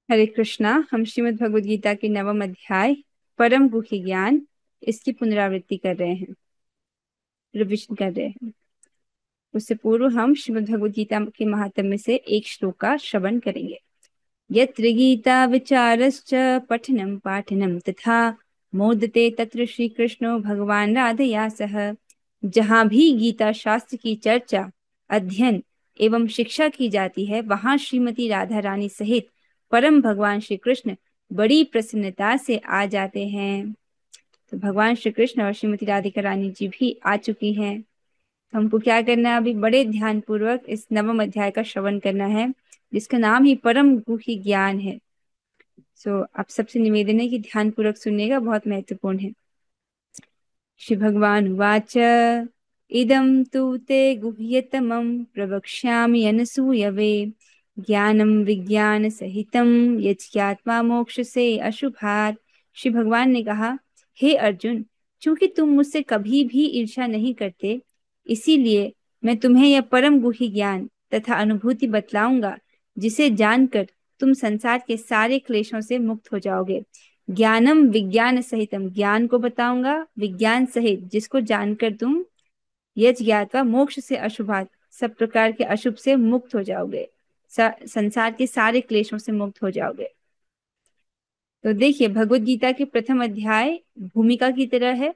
हरे कृष्णा। हम श्रीमद् भगवद गीता के नवम अध्याय परम गुह्य ज्ञान इसकी पुनरावृत्ति कर रहे हैं, रिविजन कर रहे हैं। उससे पूर्व हम श्रीमद् भगवद गीता के महात्म्य से एक श्लोक का श्रवण करेंगे। यत्र गीता विचारश्च पठनं पाठनं तथा मोदते तत्र श्री कृष्णो भगवान राधया सह। जहाँ भी गीता शास्त्र की चर्चा, अध्ययन एवं शिक्षा की जाती है, वहां श्रीमती राधा रानी सहित परम भगवान श्री कृष्ण बड़ी प्रसन्नता से आ जाते हैं। तो भगवान श्री कृष्ण और श्रीमती राधिका रानी जी भी आ चुकी हैं। हमको क्या करना है, अभी बड़े ध्यान पूर्वक इस नवम अध्याय का श्रवण करना है, जिसका नाम ही परम गुह्य ज्ञान है। आप सबसे निवेदन है कि ध्यान पूर्वक सुनिएगा, बहुत महत्वपूर्ण है। श्री भगवान उवाच इदं तु ते गुह्यतमं प्रवक्ष्यामि अनसूयवे ज्ञानम विज्ञान सहितम यज्ञात्मा मोक्ष से अशुभात्। श्री भगवान ने कहा, हे अर्जुन, चूंकि तुम मुझसे कभी भी ईर्ष्या नहीं करते, इसीलिए मैं तुम्हें यह परम गुह्य ज्ञान तथा अनुभूति बतलाऊंगा, जिसे जानकर तुम संसार के सारे क्लेशों से मुक्त हो जाओगे। ज्ञानम विज्ञान सहितम, ज्ञान को बताऊंगा विज्ञान सहित, जिसको जानकर तुम यज्ञ ज्ञात्वा मोक्ष से अशुभात्, सब प्रकार के अशुभ से मुक्त हो जाओगे, संसार के सारे क्लेशों से मुक्त हो जाओगे। तो देखिए, भगवत गीता के प्रथम अध्याय भूमिका की तरह है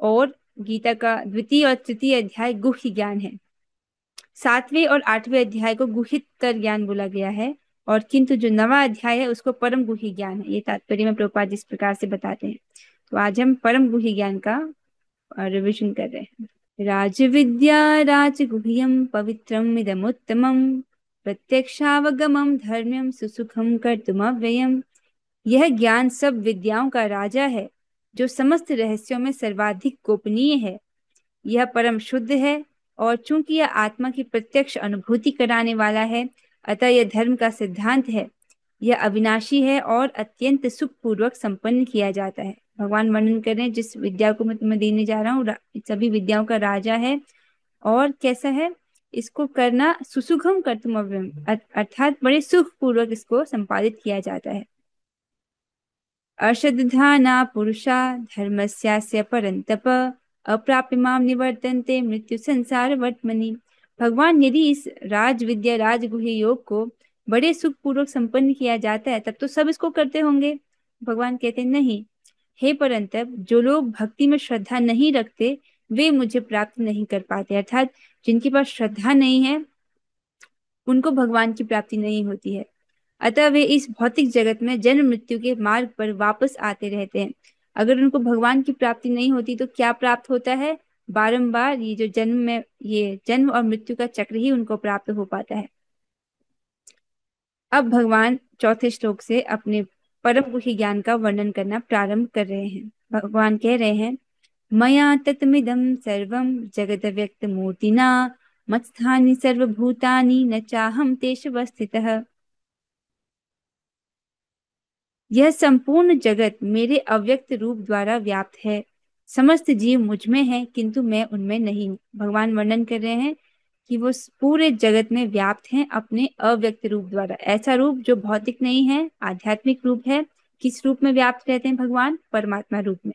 और गीता का द्वितीय और तृतीय अध्याय गुह्य ज्ञान है। सातवें और आठवें अध्याय को गुह्यतर ज्ञान बोला गया है, और किंतु जो नवा अध्याय है उसको परम गुह्य ज्ञान है। ये तात्पर्य में प्रभुपाद जिस प्रकार से बताते हैं। तो आज हम परम गुह्य ज्ञान का रिविजन कर रहे हैं। राजविद्या राजगुह्यं पवित्रम इदमुत्तमं प्रत्यक्षावगमं धर्म्यं सुसुखं कर्तुमव्ययम्। यह ज्ञान सब विद्याओं का राजा है, जो समस्त रहस्यों में सर्वाधिक गोपनीय है। यह परम शुद्ध है, और चूंकि यह आत्मा की प्रत्यक्ष अनुभूति कराने वाला है, अतः यह धर्म का सिद्धांत है। यह अविनाशी है और अत्यंत सुखपूर्वक संपन्न किया जाता है। भगवान वर्णन कर रहे हैं, जिस विद्या को मैं तुम्हें देने जा रहा हूँ सभी विद्याओं का राजा है, और कैसा है, इसको करना सुसुखम कर्तुम अव्ययम, अर्थात बड़े सुखपूर्वक इसको संपादित किया जाता है। अश्रद्धाना पुरुषा धर्मस्यास्य परंतप अप्राप्य माम निवर्तन्ते मृत्यु संसार वर्तमनि। भगवान, यदि इस राज विद्या राजगुह्य योग को बड़े सुखपूर्वक संपन्न किया जाता है, तब तो सब इसको करते होंगे। भगवान कहते नहीं, हे परंतप, जो लोग भक्ति में श्रद्धा नहीं रखते वे मुझे प्राप्त नहीं कर पाते। अर्थात जिनके पास श्रद्धा नहीं है उनको भगवान की प्राप्ति नहीं होती है। अतः वे इस भौतिक जगत में जन्म मृत्यु के मार्ग पर वापस आते रहते हैं। अगर उनको भगवान की प्राप्ति नहीं होती तो क्या प्राप्त होता है? बारंबार ये जो जन्म में, ये जन्म और मृत्यु का चक्र ही उनको प्राप्त हो पाता है। अब भगवान चौथे श्लोक से अपने परम गुह्य ज्ञान का वर्णन करना प्रारंभ कर रहे हैं। भगवान कह रहे हैं, मया तत्मिदं सर्वं जगद व्यक्त मूर्तिना मत्स्थानि सर्वभूतानि न चाहम तेषु स्थितः। यह संपूर्ण जगत मेरे अव्यक्त रूप द्वारा व्याप्त है। समस्त जीव मुझ में है, किंतु मैं उनमें नहीं हूँ। भगवान वर्णन कर रहे हैं कि वो पूरे जगत में व्याप्त हैं अपने अव्यक्त रूप द्वारा। ऐसा रूप जो भौतिक नहीं है, आध्यात्मिक रूप है। किस रूप में व्याप्त रहते हैं भगवान? परमात्मा रूप में।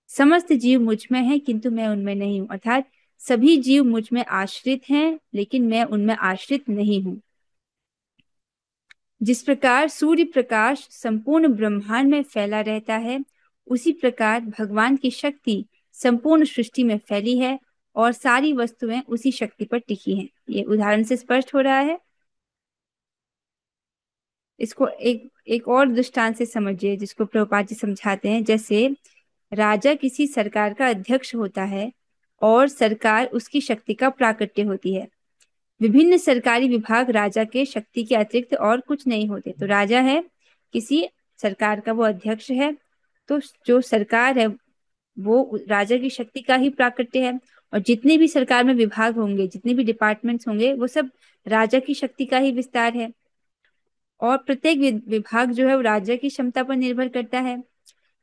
समस्त जीव मुझ में है, किंतु मैं उनमें नहीं हूँ। अर्थात सभी जीव मुझ में आश्रित हैं, लेकिन मैं उनमें आश्रित नहीं हूँ। जिस प्रकार सूर्य प्रकाश संपूर्ण ब्रह्मांड में फैला रहता है, उसी प्रकार भगवान की शक्ति संपूर्ण सृष्टि में फैली है और सारी वस्तुएं उसी शक्ति पर टिकी हैं। ये उदाहरण से स्पष्ट हो रहा है। इसको एक एक और दृष्टांत से समझिए, जिसको प्रभुपाद जी समझाते हैं। जैसे राजा किसी सरकार का अध्यक्ष होता है और सरकार उसकी शक्ति का प्राकट्य होती है। विभिन्न सरकारी विभाग राजा के शक्ति के अतिरिक्त और कुछ नहीं होते। तो राजा है, किसी सरकार का वो अध्यक्ष है, तो जो सरकार है वो राजा की शक्ति का ही प्राकट्य है। और जितने भी सरकार में विभाग होंगे, जितने भी डिपार्टमेंट्स होंगे, वो सब राजा की शक्ति का ही विस्तार है। और प्रत्येक विभाग जो है वो राजा की क्षमता पर निर्भर करता है।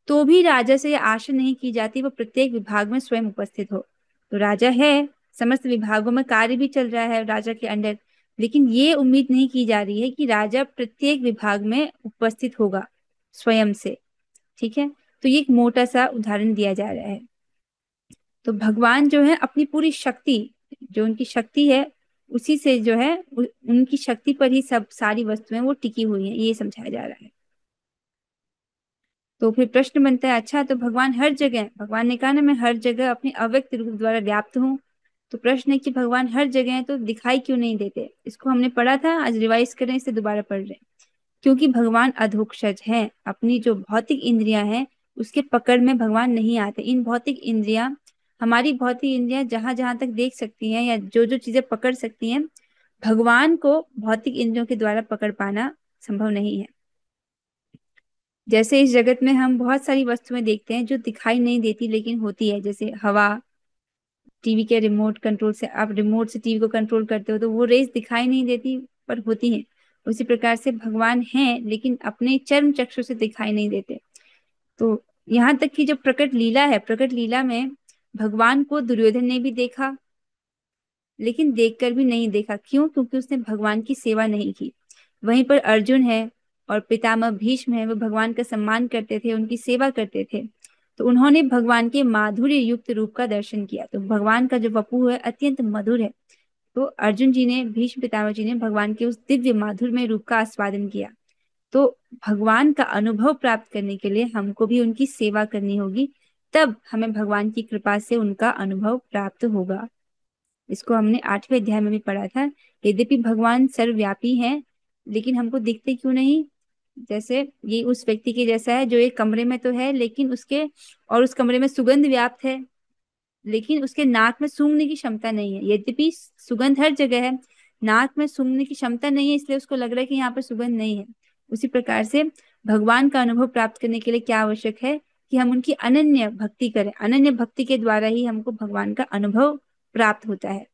तो भी राजा से यह आशा नहीं की जाती वो प्रत्येक विभाग में स्वयं उपस्थित हो। तो राजा है, समस्त विभागों में कार्य भी चल रहा है राजा के अंडर, लेकिन ये उम्मीद नहीं की जा रही है कि राजा प्रत्येक विभाग में उपस्थित होगा स्वयं से। ठीक है, तो ये एक मोटा सा उदाहरण दिया जा रहा है। तो भगवान जो है अपनी पूरी शक्ति, जो उनकी शक्ति है, उसी से जो है उनकी शक्ति पर ही सब सारी वस्तुएं वो टिकी हुई हैं, ये समझाया जा रहा है। तो फिर प्रश्न बनता है, अच्छा तो भगवान हर जगह, भगवान ने कहा ना मैं हर जगह अपने अव्यक्त रूप द्वारा व्याप्त हूँ, तो प्रश्न है कि भगवान हर जगह है तो दिखाई क्यों नहीं देते? इसको हमने पढ़ा था, आज रिवाइज करें, इसे दोबारा पढ़ रहे हैं। क्योंकि भगवान अधोक्षज हैं, अपनी जो भौतिक इंद्रियां हैं उसके पकड़ में भगवान नहीं आते। इन भौतिक इंद्रियां, हमारी भौतिक इंद्रियां जहां जहां तक देख सकती हैं या जो जो चीजें पकड़ सकती हैं, भगवान को भौतिक इंद्रियों के द्वारा पकड़ पाना संभव नहीं है। जैसे इस जगत में हम बहुत सारी वस्तुएं देखते हैं जो दिखाई नहीं देती लेकिन होती है, जैसे हवा, टीवी के रिमोट कंट्रोल से आप रिमोट से टीवी को कंट्रोल करते हो तो वो रेस दिखाई नहीं देती पर होती है। उसी प्रकार से भगवान हैं लेकिन अपने चर्म चक्षु से दिखाई नहीं देते। तो यहाँ तक कि जो प्रकट लीला है, प्रकट लीला में भगवान को दुर्योधन ने भी देखा लेकिन देखकर भी नहीं देखा। क्यों? क्योंकि उसने भगवान की सेवा नहीं की। वहीं पर अर्जुन है और पितामह भीष्म है, वो भगवान का सम्मान करते थे, उनकी सेवा करते थे, तो उन्होंने भगवान के माधुर्य युक्त रूप का दर्शन किया। तो भगवान का जो वपु है अत्यंत मधुर है। तो अर्जुन जी ने, भीष्म पितामह जी ने भगवान के उस दिव्य माधुर्यमय रूप का आस्वादन किया। तो भगवान का अनुभव प्राप्त करने के लिए हमको भी उनकी सेवा करनी होगी, तब हमें भगवान की कृपा से उनका अनुभव प्राप्त होगा। इसको हमने 8वें अध्याय में भी पढ़ा था। यद्यपि भगवान सर्वव्यापी हैं लेकिन हमको दिखते क्यों नहीं? जैसे ये उस व्यक्ति के जैसा है जो एक कमरे में तो है लेकिन उसके, और उस कमरे में सुगंध व्याप्त है लेकिन उसके नाक में सूंघने की क्षमता नहीं है। यद्यपि सुगंध हर जगह है, नाक में सूंघने की क्षमता नहीं है, इसलिए उसको लग रहा है कि यहाँ पर सुगंध नहीं है। उसी प्रकार से भगवान का अनुभव प्राप्त करने के लिए क्या आवश्यक है कि हम उनकी अनन्य भक्ति करें। अनन्य भक्ति के द्वारा ही हमको भगवान का अनुभव प्राप्त होता है।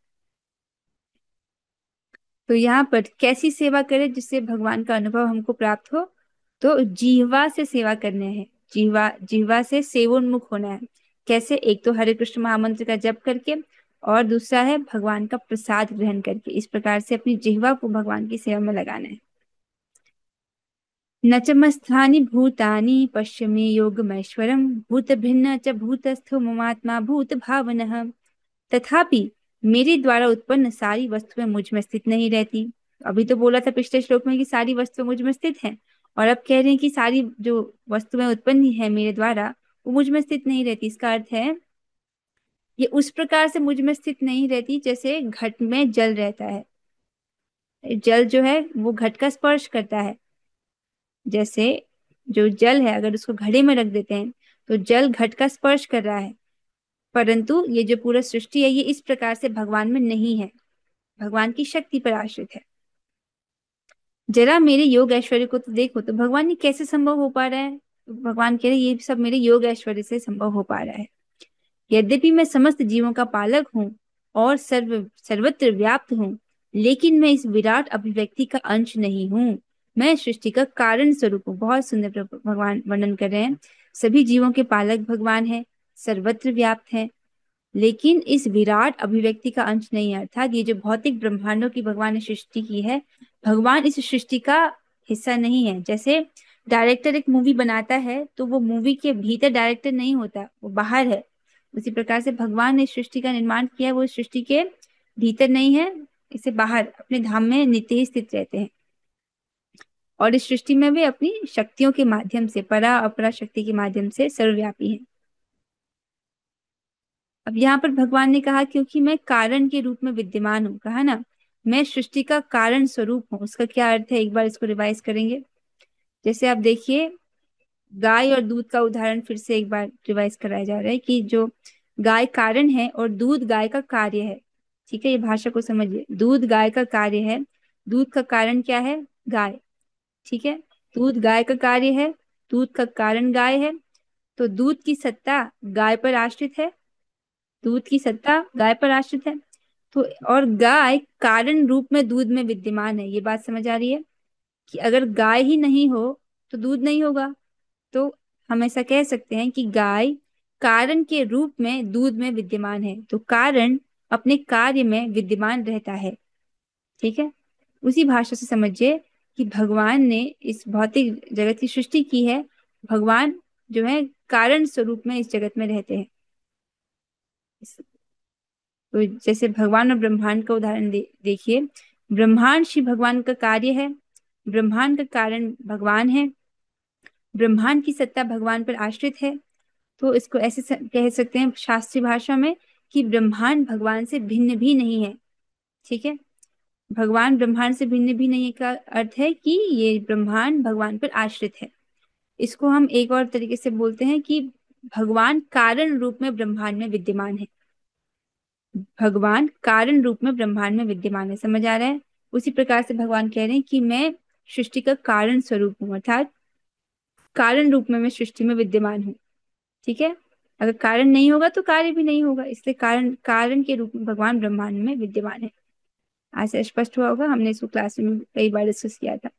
तो यहाँ पर कैसी सेवा करें जिससे भगवान का अनुभव हमको प्राप्त हो? तो जीवा से सेवा करने हैं, जीवा जीवा से सेवोन्मुख होना है। कैसे? एक तो हरे कृष्ण महामंत्र का जप करके, और दूसरा है भगवान का प्रसाद ग्रहण करके। इस प्रकार से अपनी जिह्वा को भगवान की सेवा में लगाना है। न च मत्स्थानि भूतानि पश्य मे योगमैश्वरम् भूत भिन्न च भूतस्थो ममात्मा भूत भावनः। तथापि मेरे द्वारा उत्पन्न सारी वस्तुएं मुझ में स्थित नहीं रहती। अभी तो बोला था पिछले श्लोक में कि सारी वस्तुएं मुझ में स्थित हैं, और अब कह रहे हैं कि सारी जो वस्तुएं उत्पन्न है मेरे द्वारा वो मुझ में स्थित नहीं रहती। इसका अर्थ है ये उस प्रकार से मुझ में स्थित नहीं रहती जैसे घट में जल रहता है। जल जो है वो घट का स्पर्श करता है। जैसे जो जल है अगर उसको घड़े में रख देते हैं तो जल घट का स्पर्श कर रहा है, परंतु ये जो पूरा सृष्टि है ये इस प्रकार से भगवान में नहीं है, भगवान की शक्ति पर आश्रित है। जरा मेरे योग ऐश्वर्य को तो देखो, तो भगवान ये कैसे संभव हो पा रहा है? तो भगवान कह रहे ये सब मेरे योग ऐश्वर्य से संभव हो पा रहा है। यद्यपि मैं समस्त जीवों का पालक हूँ और सर्वत्र व्याप्त हूँ, लेकिन मैं इस विराट अभिव्यक्ति का अंश नहीं हूँ। मैं सृष्टि का कारण स्वरूप हूँ। बहुत सुंदर भगवान वर्णन कर रहे हैं। सभी जीवों के पालक भगवान है, सर्वत्र व्याप्त है, लेकिन इस विराट अभिव्यक्ति का अंश नहीं है। अर्थात ये जो भौतिक ब्रह्मांडों की भगवान ने सृष्टि की है, भगवान इस सृष्टि का हिस्सा नहीं है। जैसे डायरेक्टर एक मूवी बनाता है तो वो मूवी के भीतर डायरेक्टर नहीं होता, वो बाहर है। उसी प्रकार से भगवान ने सृष्टि का निर्माण किया, वो सृष्टि के भीतर नहीं है, इसे बाहर अपने धाम में नित्य ही स्थित रहते हैं। और इस सृष्टि में वे अपनी शक्तियों के माध्यम से, परा अपरा शक्ति के माध्यम से सर्वव्यापी हैं। अब यहाँ पर भगवान ने कहा क्योंकि मैं कारण के रूप में विद्यमान हूँ, कहा ना मैं सृष्टि का कारण स्वरूप हूँ। उसका क्या अर्थ है, एक बार इसको रिवाइज करेंगे। जैसे आप देखिए, गाय और दूध का उदाहरण फिर से एक बार रिवाइज कराया जा रहा है कि जो गाय कारण है और दूध गाय का कार्य है। ठीक है, ये भाषा को समझिए। दूध गाय का कार्य है, दूध का कारण क्या है? गाय। ठीक है, दूध गाय का कार्य है, दूध का कारण गाय है, तो दूध की सत्ता गाय पर आश्रित है, दूध की सत्ता गाय पर आश्रित है। तो और गाय कारण रूप में दूध में विद्यमान है। ये बात समझ आ रही है कि अगर गाय ही नहीं हो तो दूध नहीं होगा। तो हम ऐसा कह सकते हैं कि गाय कारण के रूप में दूध में विद्यमान है, तो कारण अपने कार्य में विद्यमान रहता है। ठीक है, उसी भाषा से समझिए कि भगवान ने इस भौतिक जगत की सृष्टि की है। भगवान जो है कारण स्वरूप में इस जगत में रहते हैं। तो जैसे भगवान और ब्रह्मांड का उदाहरण देखिए। ब्रह्मांड शिव भगवान का कार्य है। ब्रह्मांड का कारण भगवान है। ब्रह्मांड की सत्ता भगवान पर आश्रित है। तो इसको ऐसे कह सकते हैं शास्त्रीय भाषा में कि ब्रह्मांड भगवान से भिन्न भी नहीं है। ठीक है। भगवान ब्रह्मांड से भिन्न भी नहीं का अर्थ है कि ये ब्रह्मांड भगवान पर आश्रित है। इसको हम एक और तरीके से बोलते हैं कि भगवान कारण रूप में ब्रह्मांड में विद्यमान है। भगवान कारण रूप में ब्रह्मांड में विद्यमान है। समझ आ रहा है? उसी प्रकार से भगवान कह रहे हैं कि मैं सृष्टि का कारण स्वरूप हूँ, अर्थात कारण रूप में मैं सृष्टि में विद्यमान हूँ। ठीक है। अगर कारण नहीं होगा तो कार्य भी नहीं होगा, इसलिए कारण कारण के रूप में भगवान ब्रह्मांड में विद्यमान है। आज से स्पष्ट हुआ होगा, हमने इसको क्लास में कई बार डिस्कस किया था।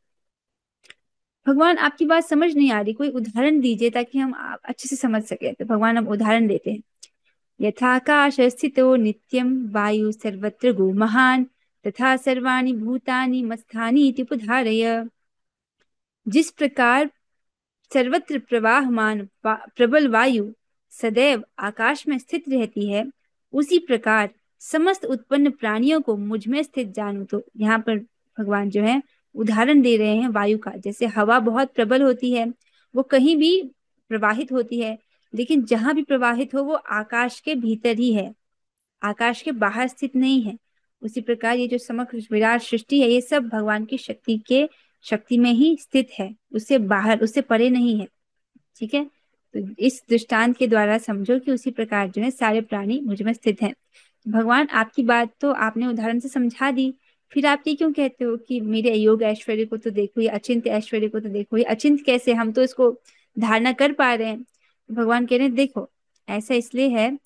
भगवान आपकी बात समझ नहीं आ रही, कोई उदाहरण दीजिए ताकि हम आप अच्छे से समझ सके। तो भगवान अब उदाहरण देते हैं। यथाकाश स्थितो नित्यं वायु सर्वत्र गो महान तथा सर्वाणि भूतानि मत्स्थानि इति उपधारय। जिस प्रकार सर्वत्र प्रवाहमान प्रबल वायु सदैव आकाश में स्थित रहती है, उसी प्रकार समस्त उत्पन्न प्राणियों को मुझ में स्थित जानू। तो यहाँ पर भगवान जो है उदाहरण दे रहे हैं वायु का। जैसे हवा बहुत प्रबल होती है, वो कहीं भी प्रवाहित होती है, लेकिन जहां भी प्रवाहित हो वो आकाश के भीतर ही है, आकाश के बाहर स्थित नहीं है। उसी प्रकार ये जो समग्र विराट सृष्टि है, ये सब भगवान की शक्ति में ही स्थित है, उससे बाहर, उससे परे नहीं है। ठीक है। तो इस दृष्टांत के द्वारा समझो कि उसी प्रकार जो है सारे प्राणी मुझ में स्थित हैं। भगवान आपकी बात तो आपने उदाहरण से समझा दी, फिर आप ये क्यों कहते हो कि मेरे अयोग ऐश्वर्य को तो देखो, ये अचिंत्य ऐश्वर्य को तो देखो। ये अचिंत्य कैसे, हम तो इसको धारणा कर पा रहे हैं। भगवान कह रहे हैं देखो, ऐसा इसलिए है,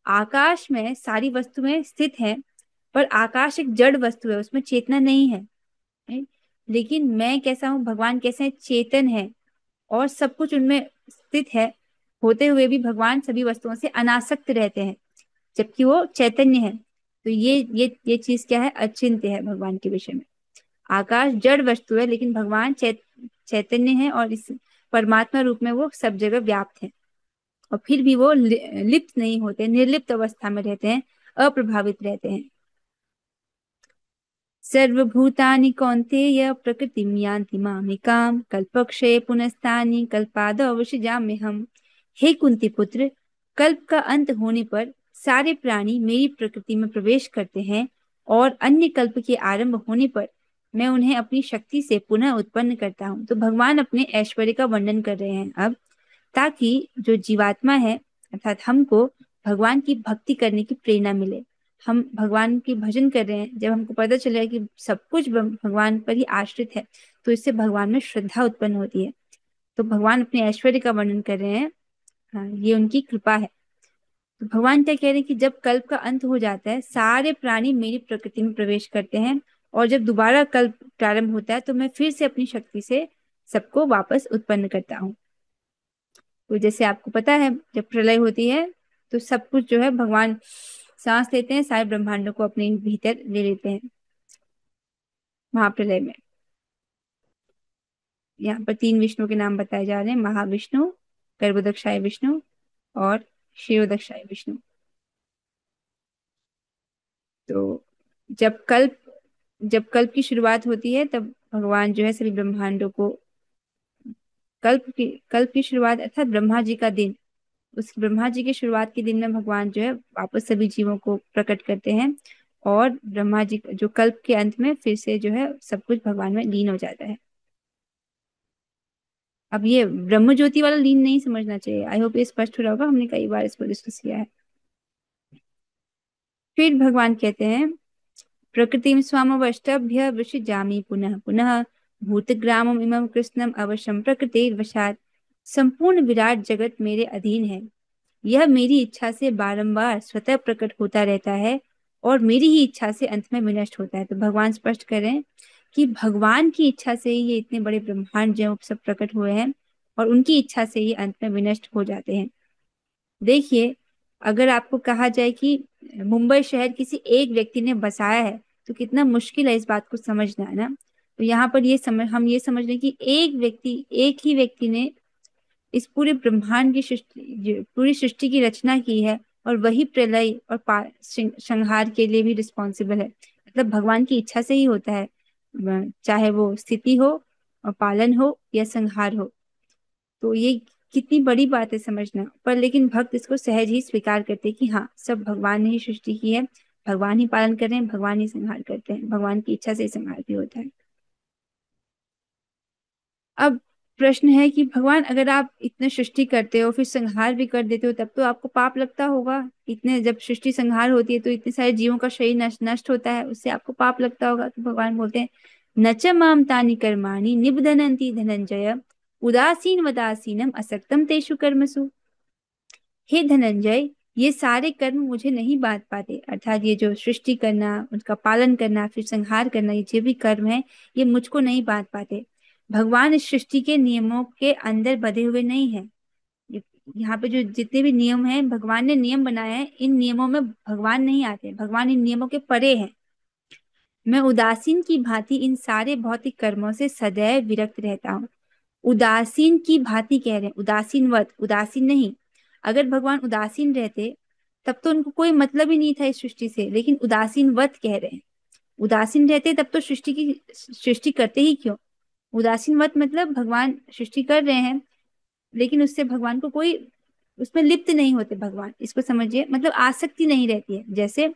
आकाश में सारी वस्तुएं स्थित हैं, पर आकाश एक जड़ वस्तु है, उसमें चेतना नहीं है। right? लेकिन मैं कैसा हूँ, भगवान कैसे हैं, चेतन है, और सब कुछ उनमें स्थित है। होते हुए भी भगवान सभी वस्तुओं से अनासक्त रहते हैं, जबकि वो चैतन्य है। तो ये चीज क्या है, अचिंत्य है भगवान के विषय में। आकाश जड़ वस्तु है, लेकिन भगवान चैतन्य है, और इस परमात्मा रूप में वो सब जगह व्याप्त है। और फिर भी वो लिप्त नहीं होते, निर्लिप्त अवस्था में रहते हैं, अप्रभावित रहते हैं। सर्वभूतानि कौन्तेय प्रकृतिं यान्ति मामिकाम् कल्पक्षये पुनस्तानि कल्पादौ विसृजाम्यहम्। हे कुंती पुत्र, कल्प का अंत होने पर सारे प्राणी मेरी प्रकृति में प्रवेश करते हैं, और अन्य कल्प के आरंभ होने पर मैं उन्हें अपनी शक्ति से पुनः उत्पन्न करता हूँ। तो भगवान अपने ऐश्वर्य का वर्णन कर रहे हैं अब, ताकि जो जीवात्मा है अर्थात हमको भगवान की भक्ति करने की प्रेरणा मिले। हम भगवान की भजन कर रहे हैं, जब हमको पता चलेगा कि सब कुछ भगवान पर ही आश्रित है, तो इससे भगवान में श्रद्धा उत्पन्न होती है। तो भगवान अपने ऐश्वर्य का वर्णन कर रहे हैं। हाँ, ये उनकी कृपा है। तो भगवान क्या कह रहे हैं कि जब कल्प का अंत हो जाता है, सारे प्राणी मेरी प्रकृति में प्रवेश करते हैं, और जब दोबारा कल्प प्रारंभ होता है तो मैं फिर से अपनी शक्ति से सबको वापस उत्पन्न करता हूँ। तो जैसे आपको पता है, जब प्रलय होती है तो सब कुछ जो है भगवान सांस लेते हैं, सारे ब्रह्मांडों को अपने भीतर ले लेते हैं महाप्रलय में। यहाँ पर तीन विष्णु के नाम बताए जा रहे हैं, महाविष्णु, गर्भोदक्षाय विष्णु और क्षीरोदक्षाय विष्णु। तो जब कल्प जब कल्प की शुरुआत होती है, तब भगवान जो है सभी ब्रह्मांडों को, कल्प की शुरुआत अर्थात ब्रह्मा जी का दिन, उस ब्रह्मा जी के शुरुआत के दिन में भगवान जो है वापस सभी जीवों को प्रकट करते हैं, और ब्रह्मा जी जो कल्प के अंत में फिर से जो है सब कुछ भगवान में लीन हो जाता है। अब ये ब्रह्म ज्योति वाला लीन नहीं समझना चाहिए। आई होप ये स्पष्ट हो रहा होगा, हमने कई बार इसको डिस्कस किया है। फिर भगवान कहते हैं, प्रकृतिम स्वामवष्टभ्य विसृजामि पुनः पुनः भूतग्रामम इमं कृष्णम अवश्यम प्रकृतिर्वशात्। संपूर्ण विराट जगत मेरे अधीन है, यह मेरी इच्छा से बारंबार स्वतः प्रकट होता रहता है, और मेरी ही इच्छा से अंत में विनष्ट होता है। तो भगवान स्पष्ट करें कि भगवान की इच्छा से ही ये इतने बड़े ब्रह्मांड जो सब प्रकट हुए हैं, और उनकी इच्छा से ही अंत में विनष्ट हो जाते हैं। देखिए, अगर आपको कहा जाए कि मुंबई शहर किसी एक व्यक्ति ने बसाया है, तो कितना मुश्किल है इस बात को समझना, है ना। तो यहाँ पर हम ये समझ रहे हैं कि एक ही व्यक्ति ने इस पूरे ब्रह्मांड की पूरी सृष्टि की रचना की है, और वही प्रलय और संहार के लिए भी रिस्पॉन्सिबल है। मतलब भगवान की इच्छा से ही होता है, चाहे वो स्थिति हो और पालन हो या संहार हो। तो ये कितनी बड़ी बात है समझना, पर लेकिन भक्त इसको सहज ही स्वीकार करते हैं कि हाँ, सब भगवान ने ही सृष्टि की है, भगवान ही पालन कर रहे हैं, भगवान ही संहार करते हैं, भगवान की इच्छा से ही संहार भी होता है। अब प्रश्न है कि भगवान, अगर आप इतने सृष्टि करते हो फिर संहार भी कर देते हो, तब तो आपको पाप लगता होगा। इतने जब सृष्टि संहार होती है तो इतने सारे जीवों का शरीर नष्ट होता है, उससे आपको पाप लगता होगा। तो भगवान बोलते हैं, न च माम तानि कर्माणि निबधनन्ति धनंजय उदासीन वदासीनम असक्तम तेषु कर्मसु। हे धनंजय, ये सारे कर्म मुझे नहीं बांध पाते, अर्थात ये जो सृष्टि करना, उनका पालन करना, फिर संहार करना, ये जो भी कर्म है, ये मुझको नहीं बांध पाते। भगवान इस सृष्टि के नियमों के अंदर बंधे हुए नहीं है। ये- यहाँ पे जो जितने भी नियम हैं, भगवान ने नियम बनाए हैं, इन नियमों में भगवान नहीं आते, भगवान इन नियमों के परे हैं। मैं उदासीन की भांति इन सारे भौतिक कर्मों से सदैव विरक्त रहता हूँ। उदासीन की भांति कह रहे हैं, उदासीनवत, उदासीन नहीं। अगर भगवान उदासीन रहते तब तो उनको कोई मतलब ही नहीं था इस सृष्टि से, लेकिन उदासीनवत कह रहे हैं। उदासीन रहते तब तो सृष्टि करते ही क्यों। उदासीनवत मतलब भगवान सृष्टि कर रहे हैं, लेकिन उससे भगवान को कोई, उसमें लिप्त नहीं होते भगवान, इसको समझिए, मतलब आसक्ति नहीं रहती है। जैसे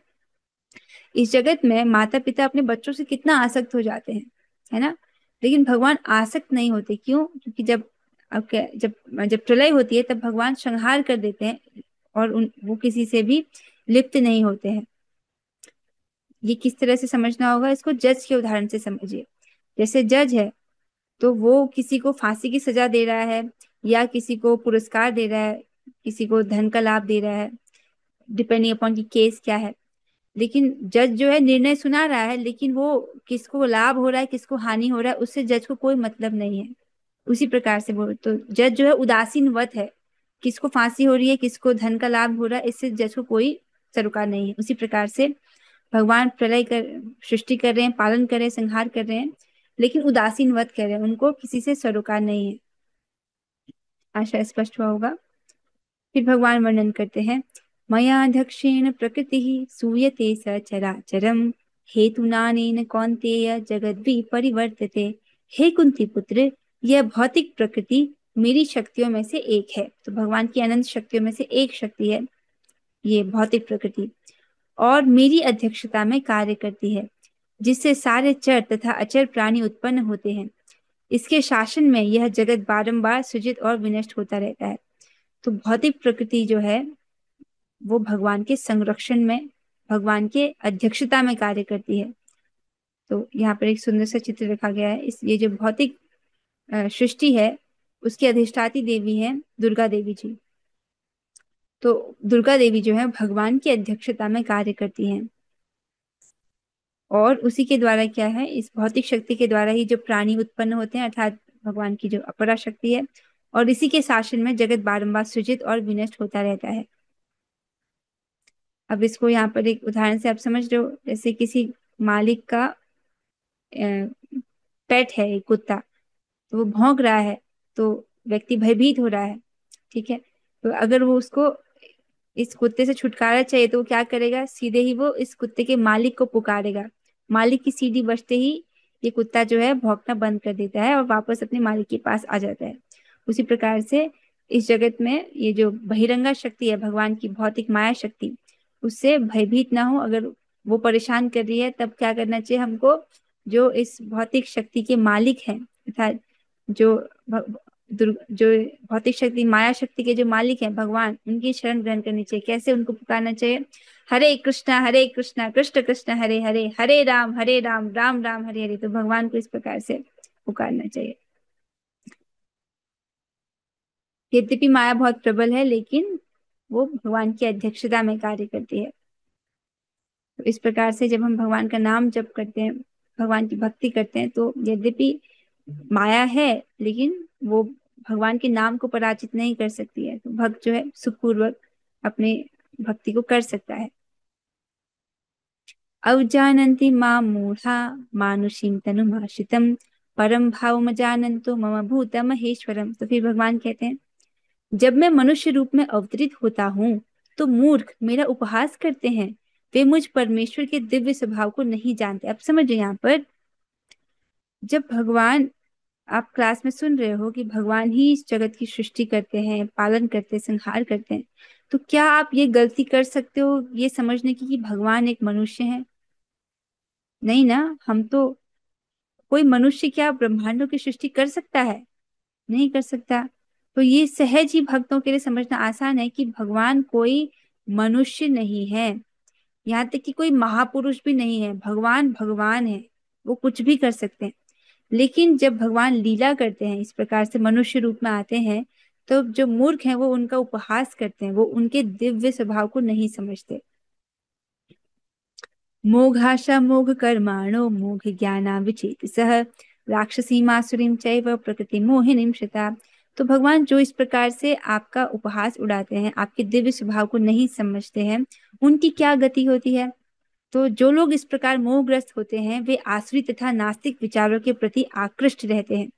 इस जगत में माता पिता अपने बच्चों से कितना आसक्त हो जाते हैं, है ना। लेकिन भगवान आसक्त नहीं होते, क्यों? क्योंकि जब जब प्रलय होती है तब भगवान संहार कर देते हैं, और वो किसी से भी लिप्त नहीं होते हैं। ये किस तरह से समझना होगा, इसको जज के उदाहरण से समझिए। जैसे जज है, तो वो किसी को फांसी की सजा दे रहा है, या किसी को पुरस्कार दे रहा है, किसी को धन का लाभ दे रहा है, डिपेंडिंग अपॉन की केस क्या है। लेकिन जज जो है निर्णय सुना रहा है, लेकिन वो किसको लाभ हो रहा है, किसको हानि हो रहा है, उससे जज को कोई मतलब नहीं है। उसी प्रकार से वो तो जज जो है उदासीन वत है, किसको फांसी हो रही है, किसको धन का लाभ हो रहा है, इससे जज को कोई सरोकार नहीं है। उसी प्रकार से भगवान सृष्टि कर रहे हैं, पालन कर रहे हैं, संहार कर रहे हैं, लेकिन उदासीन वत कर रहे हैं, उनको किसी से सरोकार नहीं है। आशा स्पष्ट हुआ होगा। फिर भगवान वर्णन करते हैं, मया दक्षेण प्रकृति सूयते सचराचरम हेतुनानेन कौन्तेय जगद्भि परिवर्तते। हे कुंती पुत्र, यह भौतिक प्रकृति मेरी शक्तियों में से एक है। तो भगवान की अनंत शक्तियों में से एक शक्ति है ये भौतिक प्रकृति, और मेरी अध्यक्षता में कार्य करती है, जिससे सारे चर तथा अचर प्राणी उत्पन्न होते हैं। इसके शासन में यह जगत बारंबार सृजित और विनष्ट होता रहता है। तो भौतिक प्रकृति जो है वो भगवान के संरक्षण में, भगवान के अध्यक्षता में कार्य करती है। तो यहाँ पर एक सुंदर सा चित्र रखा गया है। इस ये जो भौतिक सृष्टि है, उसकी अधिष्ठात्री देवी है दुर्गा देवी जी। तो दुर्गा देवी जो है भगवान की अध्यक्षता में कार्य करती हैं, और उसी के द्वारा क्या है, इस भौतिक शक्ति के द्वारा ही जो प्राणी उत्पन्न होते हैं, अर्थात भगवान की जो अपरा शक्ति है, और इसी के शासन में जगत बारंबार सृजित और विनष्ट होता रहता है। अब इसको यहाँ पर एक उदाहरण से आप समझ रहे हो, जैसे किसी मालिक का पेट है एक कुत्ता, तो वो भौंक रहा है, तो व्यक्ति भयभीत हो रहा है, ठीक है। तो अगर वो उसको इस कुत्ते से छुटकारा चाहिए तो वो क्या करेगा, सीधे ही वो इस कुत्ते के मालिक को पुकारेगा। मालिक की सीढ़ी बजते ही ये कुत्ता जो है भौंकना बंद कर देता है और वापस अपने मालिक के पास आ जाता है। उसी प्रकार से इस जगत में ये जो बहिरंगा शक्ति है भगवान की भौतिक माया शक्ति, उससे भयभीत ना हो। अगर वो परेशान कर रही है तब क्या करना चाहिए हमको, जो इस भौतिक शक्ति के मालिक हैं, अर्थात जो जो भौतिक शक्ति माया शक्ति के जो मालिक हैं भगवान, उनकी शरण ग्रहण करनी चाहिए। कैसे उनको पुकारना चाहिए, हरे कृष्णा कृष्ण कृष्ण हरे हरे, हरे राम राम राम हरे हरे। तो भगवान को इस प्रकार से पुकारना चाहिए। यद्यपि माया बहुत प्रबल है, लेकिन वो भगवान की अध्यक्षता में कार्य करती है। तो इस प्रकार से जब हम भगवान का नाम जप करते हैं, भगवान की भक्ति करते हैं, तो यद्यपि माया है, लेकिन वो भगवान के नाम को पराजित नहीं कर सकती है। तो भक्त जो है सुखपूर्वक अपने भक्ति को कर सकता है। अवजानन्ति मां मूढ़ा मानुषीं तनुमाश्रितं परम भावमजानन्तो मम भूत महेश्वरम। तो फिर भगवान कहते हैं, जब मैं मनुष्य रूप में अवतरित होता हूँ तो मूर्ख मेरा उपहास करते हैं। वे मुझ परमेश्वर के दिव्य स्वभाव को नहीं जानते। अब समझो यहाँ पर, जब भगवान, आप क्लास में सुन रहे हो कि भगवान ही इस जगत की सृष्टि करते हैं, पालन करते हैं, संहार करते हैं, तो क्या आप ये गलती कर सकते हो ये समझने की कि भगवान एक मनुष्य है? नहीं ना। हम तो, कोई मनुष्य क्या ब्रह्मांडों की सृष्टि कर सकता है? नहीं कर सकता। तो ये सहज ही भक्तों के लिए समझना आसान है कि भगवान कोई मनुष्य नहीं है, यहाँ तक कि कोई महापुरुष भी नहीं है। भगवान भगवान है, वो कुछ भी कर सकते हैं। लेकिन जब भगवान लीला करते हैं, इस प्रकार से मनुष्य रूप में आते हैं, तो जो मूर्ख हैं वो उनका उपहास करते हैं, वो उनके दिव्य स्वभाव को नहीं समझते। मोघाशा मोघ कर्माणो मोघ ज्ञाना विचेतसः राक्षसीमासुरीं चैव प्रकृति मोहिनीं श्रिता। तो भगवान जो इस प्रकार से आपका उपहास उड़ाते हैं, आपके दिव्य स्वभाव को नहीं समझते हैं, उनकी क्या गति होती है? तो जो लोग इस प्रकार मोहग्रस्त होते हैं, वे आसुरी तथा नास्तिक विचारों के प्रति आकृष्ट रहते हैं।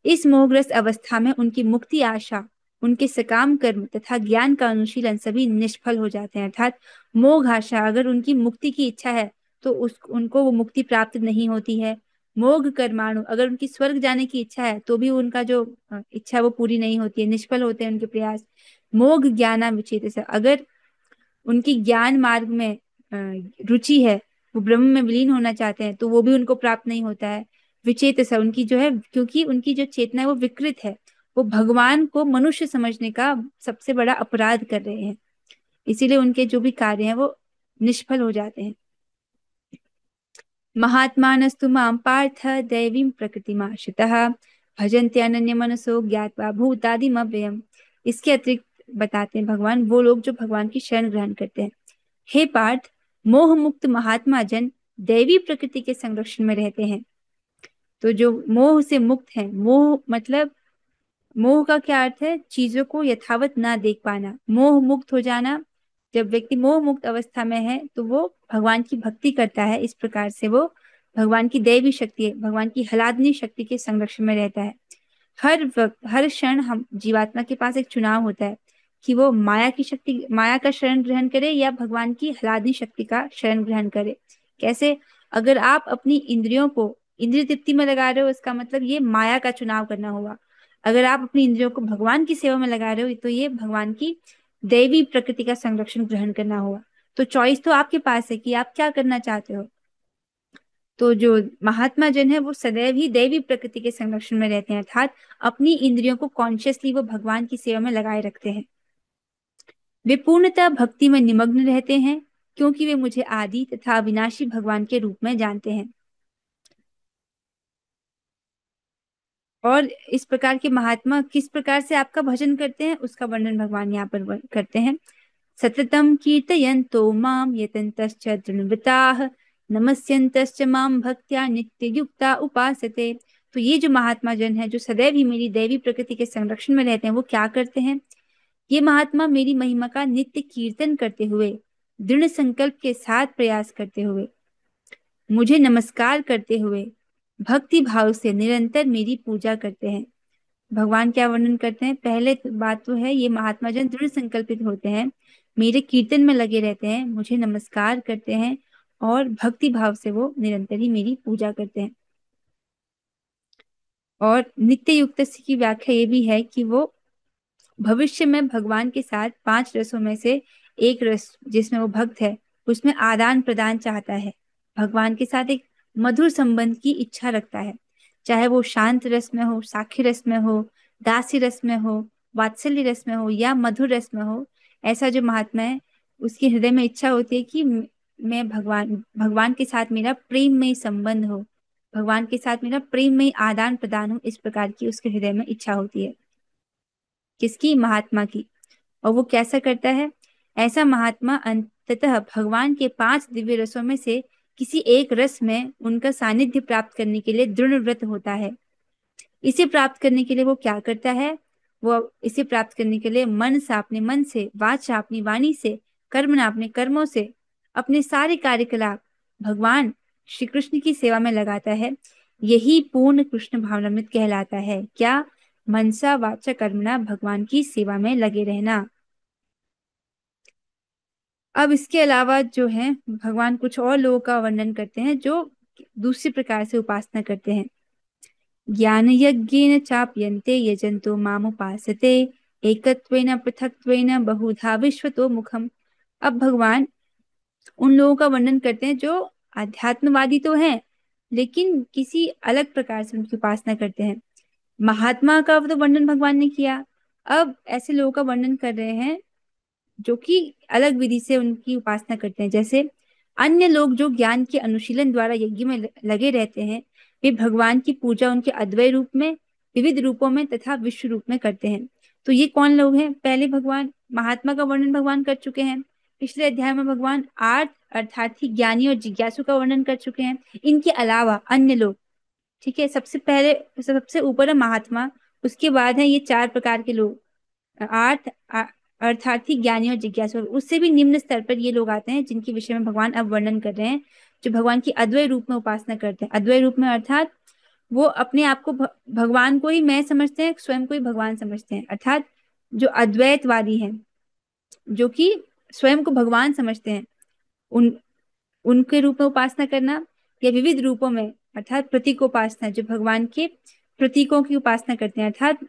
इस मोहग्रस्त अवस्था में उनकी मुक्ति आशा, उनके सकाम कर्म तथा ज्ञान का अनुशीलन सभी निष्फल हो जाते हैं। अर्थात मोघ आशा, अगर उनकी मुक्ति की इच्छा है तो उनको वो मुक्ति प्राप्त नहीं होती है। मोघ कर्माणु, अगर उनकी स्वर्ग जाने की इच्छा है तो भी उनका जो इच्छा है वो पूरी नहीं होती है, निष्फल होते हैं उनके प्रयास। मोघ ज्ञाना विचेत, अगर उनकी ज्ञान मार्ग में रुचि है, वो ब्रह्म में विलीन होना चाहते हैं, तो वो भी उनको प्राप्त नहीं होता है। विचेत सा, उनकी जो है, क्योंकि उनकी जो चेतना है वो विकृत है, वो भगवान को मनुष्य समझने का सबसे बड़ा अपराध कर रहे हैं, इसीलिए उनके जो भी कार्य हैं वो निष्फल हो जाते हैं। महात्मानस्तु मां पार्थ दैवीं प्रकृतिमाश्रितः भजन्ते अनन्य मनसो ज्ञात्वा भूतादिमव्ययम्। इसके अतिरिक्त बताते हैं भगवान, वो लोग जो भगवान की शरण ग्रहण करते हैं। हे पार्थ, मोह मुक्त महात्मा जन दैवी प्रकृति के संरक्षण में रहते हैं। तो जो मोह से मुक्त है, मोह मतलब, मोह का क्या अर्थ है? चीजों को यथावत ना देख पाना, मोह मुक्त हो जाना। जब व्यक्ति मोह मुक्त अवस्था में है तो वो भगवान की भक्ति करता है, इस प्रकार से वो भगवान की दैवी शक्ति है, भगवान की हलादनी शक्ति के संरक्षण में रहता है। हर वक्त, हर क्षण हम जीवात्मा के पास एक चुनाव होता है कि वो माया की शक्ति, माया का शरण ग्रहण करे या भगवान की हलादनी शक्ति का शरण ग्रहण करे। कैसे? अगर आप अपनी इंद्रियों को इंद्रिय तृप्ति में लगा रहे हो, इसका मतलब ये माया का चुनाव करना होगा। अगर आप अपनी इंद्रियों को भगवान की सेवा में लगा रहे हो, तो ये भगवान की दैवी प्रकृति का संरक्षण ग्रहण करना होगा। तो चॉइस तो आपके पास है कि आप क्या करना चाहते हो। तो जो महात्मा जन है वो सदैव ही दैवी प्रकृति के संरक्षण में रहते हैं, अर्थात अपनी इंद्रियों को कॉन्शियसली वो भगवान की सेवा में लगाए रखते हैं। वे पूर्णतः भक्ति में निमग्न रहते हैं, क्योंकि वे मुझे आदि तथा अविनाशी भगवान के रूप में जानते हैं। और इस प्रकार के महात्मा किस प्रकार से आपका भजन करते हैं, उसका वर्णन भगवान यहाँ पर करते हैं। सततम कीर्तयन्तो माम यतन्तश्च दृढव्रताः नमस्यन्तश्च माम भक्त्या नित्ययुक्ता उपासते। तो ये जो महात्मा जन है, जो सदैव ही मेरी दैवी प्रकृति के संरक्षण में रहते हैं, वो क्या करते हैं? ये महात्मा मेरी महिमा का नित्य कीर्तन करते हुए, दृढ़ संकल्प के साथ प्रयास करते हुए, मुझे नमस्कार करते हुए, भक्ति भाव से निरंतर मेरी पूजा करते हैं। भगवान क्या वर्णन करते हैं? पहले बात तो है, ये महात्मा जन दृढ़ संकल्पित होते हैं, मेरे कीर्तन में लगे रहते हैं, मुझे नमस्कार करते हैं और भक्ति भाव से वो निरंतर ही मेरी पूजा करते हैं। और नित्य युक्त की व्याख्या ये भी है कि वो भविष्य में भगवान के साथ 5 रसों में से एक रस जिसमें वो भक्त है, उसमें आदान प्रदान चाहता है, भगवान के साथ एक मधुर संबंध की इच्छा रखता है। चाहे वो शांत रस में हो, साखी रस में हो, दासी रस में हो, वात्सल्य रस में हो या मधुर रस में हो, ऐसा जो महात्मा है उसके हृदय में इच्छा होती है कि मैं भगवान भगवान के साथ मेरा प्रेममय संबंध हो, भगवान के साथ मेरा प्रेममय आदान प्रदान हो, इस प्रकार की उसके हृदय में इच्छा होती है। किसकी? महात्मा की। और वो कैसा करता है? ऐसा महात्मा अंततः भगवान के 5 दिव्य रसों में से किसी एक रस में उनका सानिध्य प्राप्त करने के लिए दृढ़ व्रत होता है। इसे प्राप्त करने के लिए वो क्या करता है? वो इसे प्राप्त करने के लिए मन सा अपने मन से, वाचा अपनी वाणी से, कर्म ना अपने कर्मों से, अपने सारे कार्यकलाप भगवान श्री कृष्ण की सेवा में लगाता है, यही पूर्ण कृष्ण भावनामृत कहलाता है। क्या? मनसा वाचा कर्मणा, भगवान की सेवा में लगे रहना। अब इसके अलावा जो है भगवान कुछ और लोगों का वर्णन करते हैं जो दूसरी प्रकार से उपासना करते हैं। ज्ञान यज्ञेन चाप्यन्ते यजन्तो मामुपासते एकत्वेन पृथक्त्वेन बहुधा विश्वतो मुखम। अब भगवान उन लोगों का वर्णन करते हैं जो आध्यात्मवादी तो हैं, लेकिन किसी अलग प्रकार से उनकी उपासना करते हैं। महात्मा का तो वर्णन भगवान ने किया, अब ऐसे लोगों का वर्णन कर रहे हैं जो कि अलग विधि से उनकी उपासना करते हैं। जैसे अन्य लोग जो ज्ञान के अनुशीलन द्वारा यज्ञ में लगे रहते हैं, वे भगवान की पूजा उनके अद्वय रूप में, विविध रूपों में तथा विश्व रूप में करते हैं। तो ये कौन लोग हैं? पहले भगवान महात्मा का वर्णन भगवान कर चुके हैं, पिछले अध्याय में भगवान आर्थ अर्थार्थी ज्ञानी और जिज्ञासु का वर्णन कर चुके हैं। इनके अलावा अन्य लोग, ठीक है, सबसे पहले सबसे ऊपर है महात्मा, उसके बाद है ये चार प्रकार के लोग, आर्थ अर्थार्थी ज्ञानी और जिज्ञासु। उससे भी निम्न स्तर पर ये लोग आते हैं जिनके विषय में भगवान अब वर्णन कर रहे हैं, जो भगवान की अद्वैय रूप में उपासना करते हैं। अद्वैय रूप में अर्थात वो अपने आप को भगवान को ही मैं समझते हैं, स्वयं को ही भगवान समझते हैं। अर्थात जो अद्वैतवादी हैं, जो कि स्वयं को भगवान समझते हैं, उन उनके रूप में उपासना करना, या विविध रूपों में अर्थात प्रतीकोपासना, जो भगवान के प्रतीकों की उपासना करते हैं, अर्थात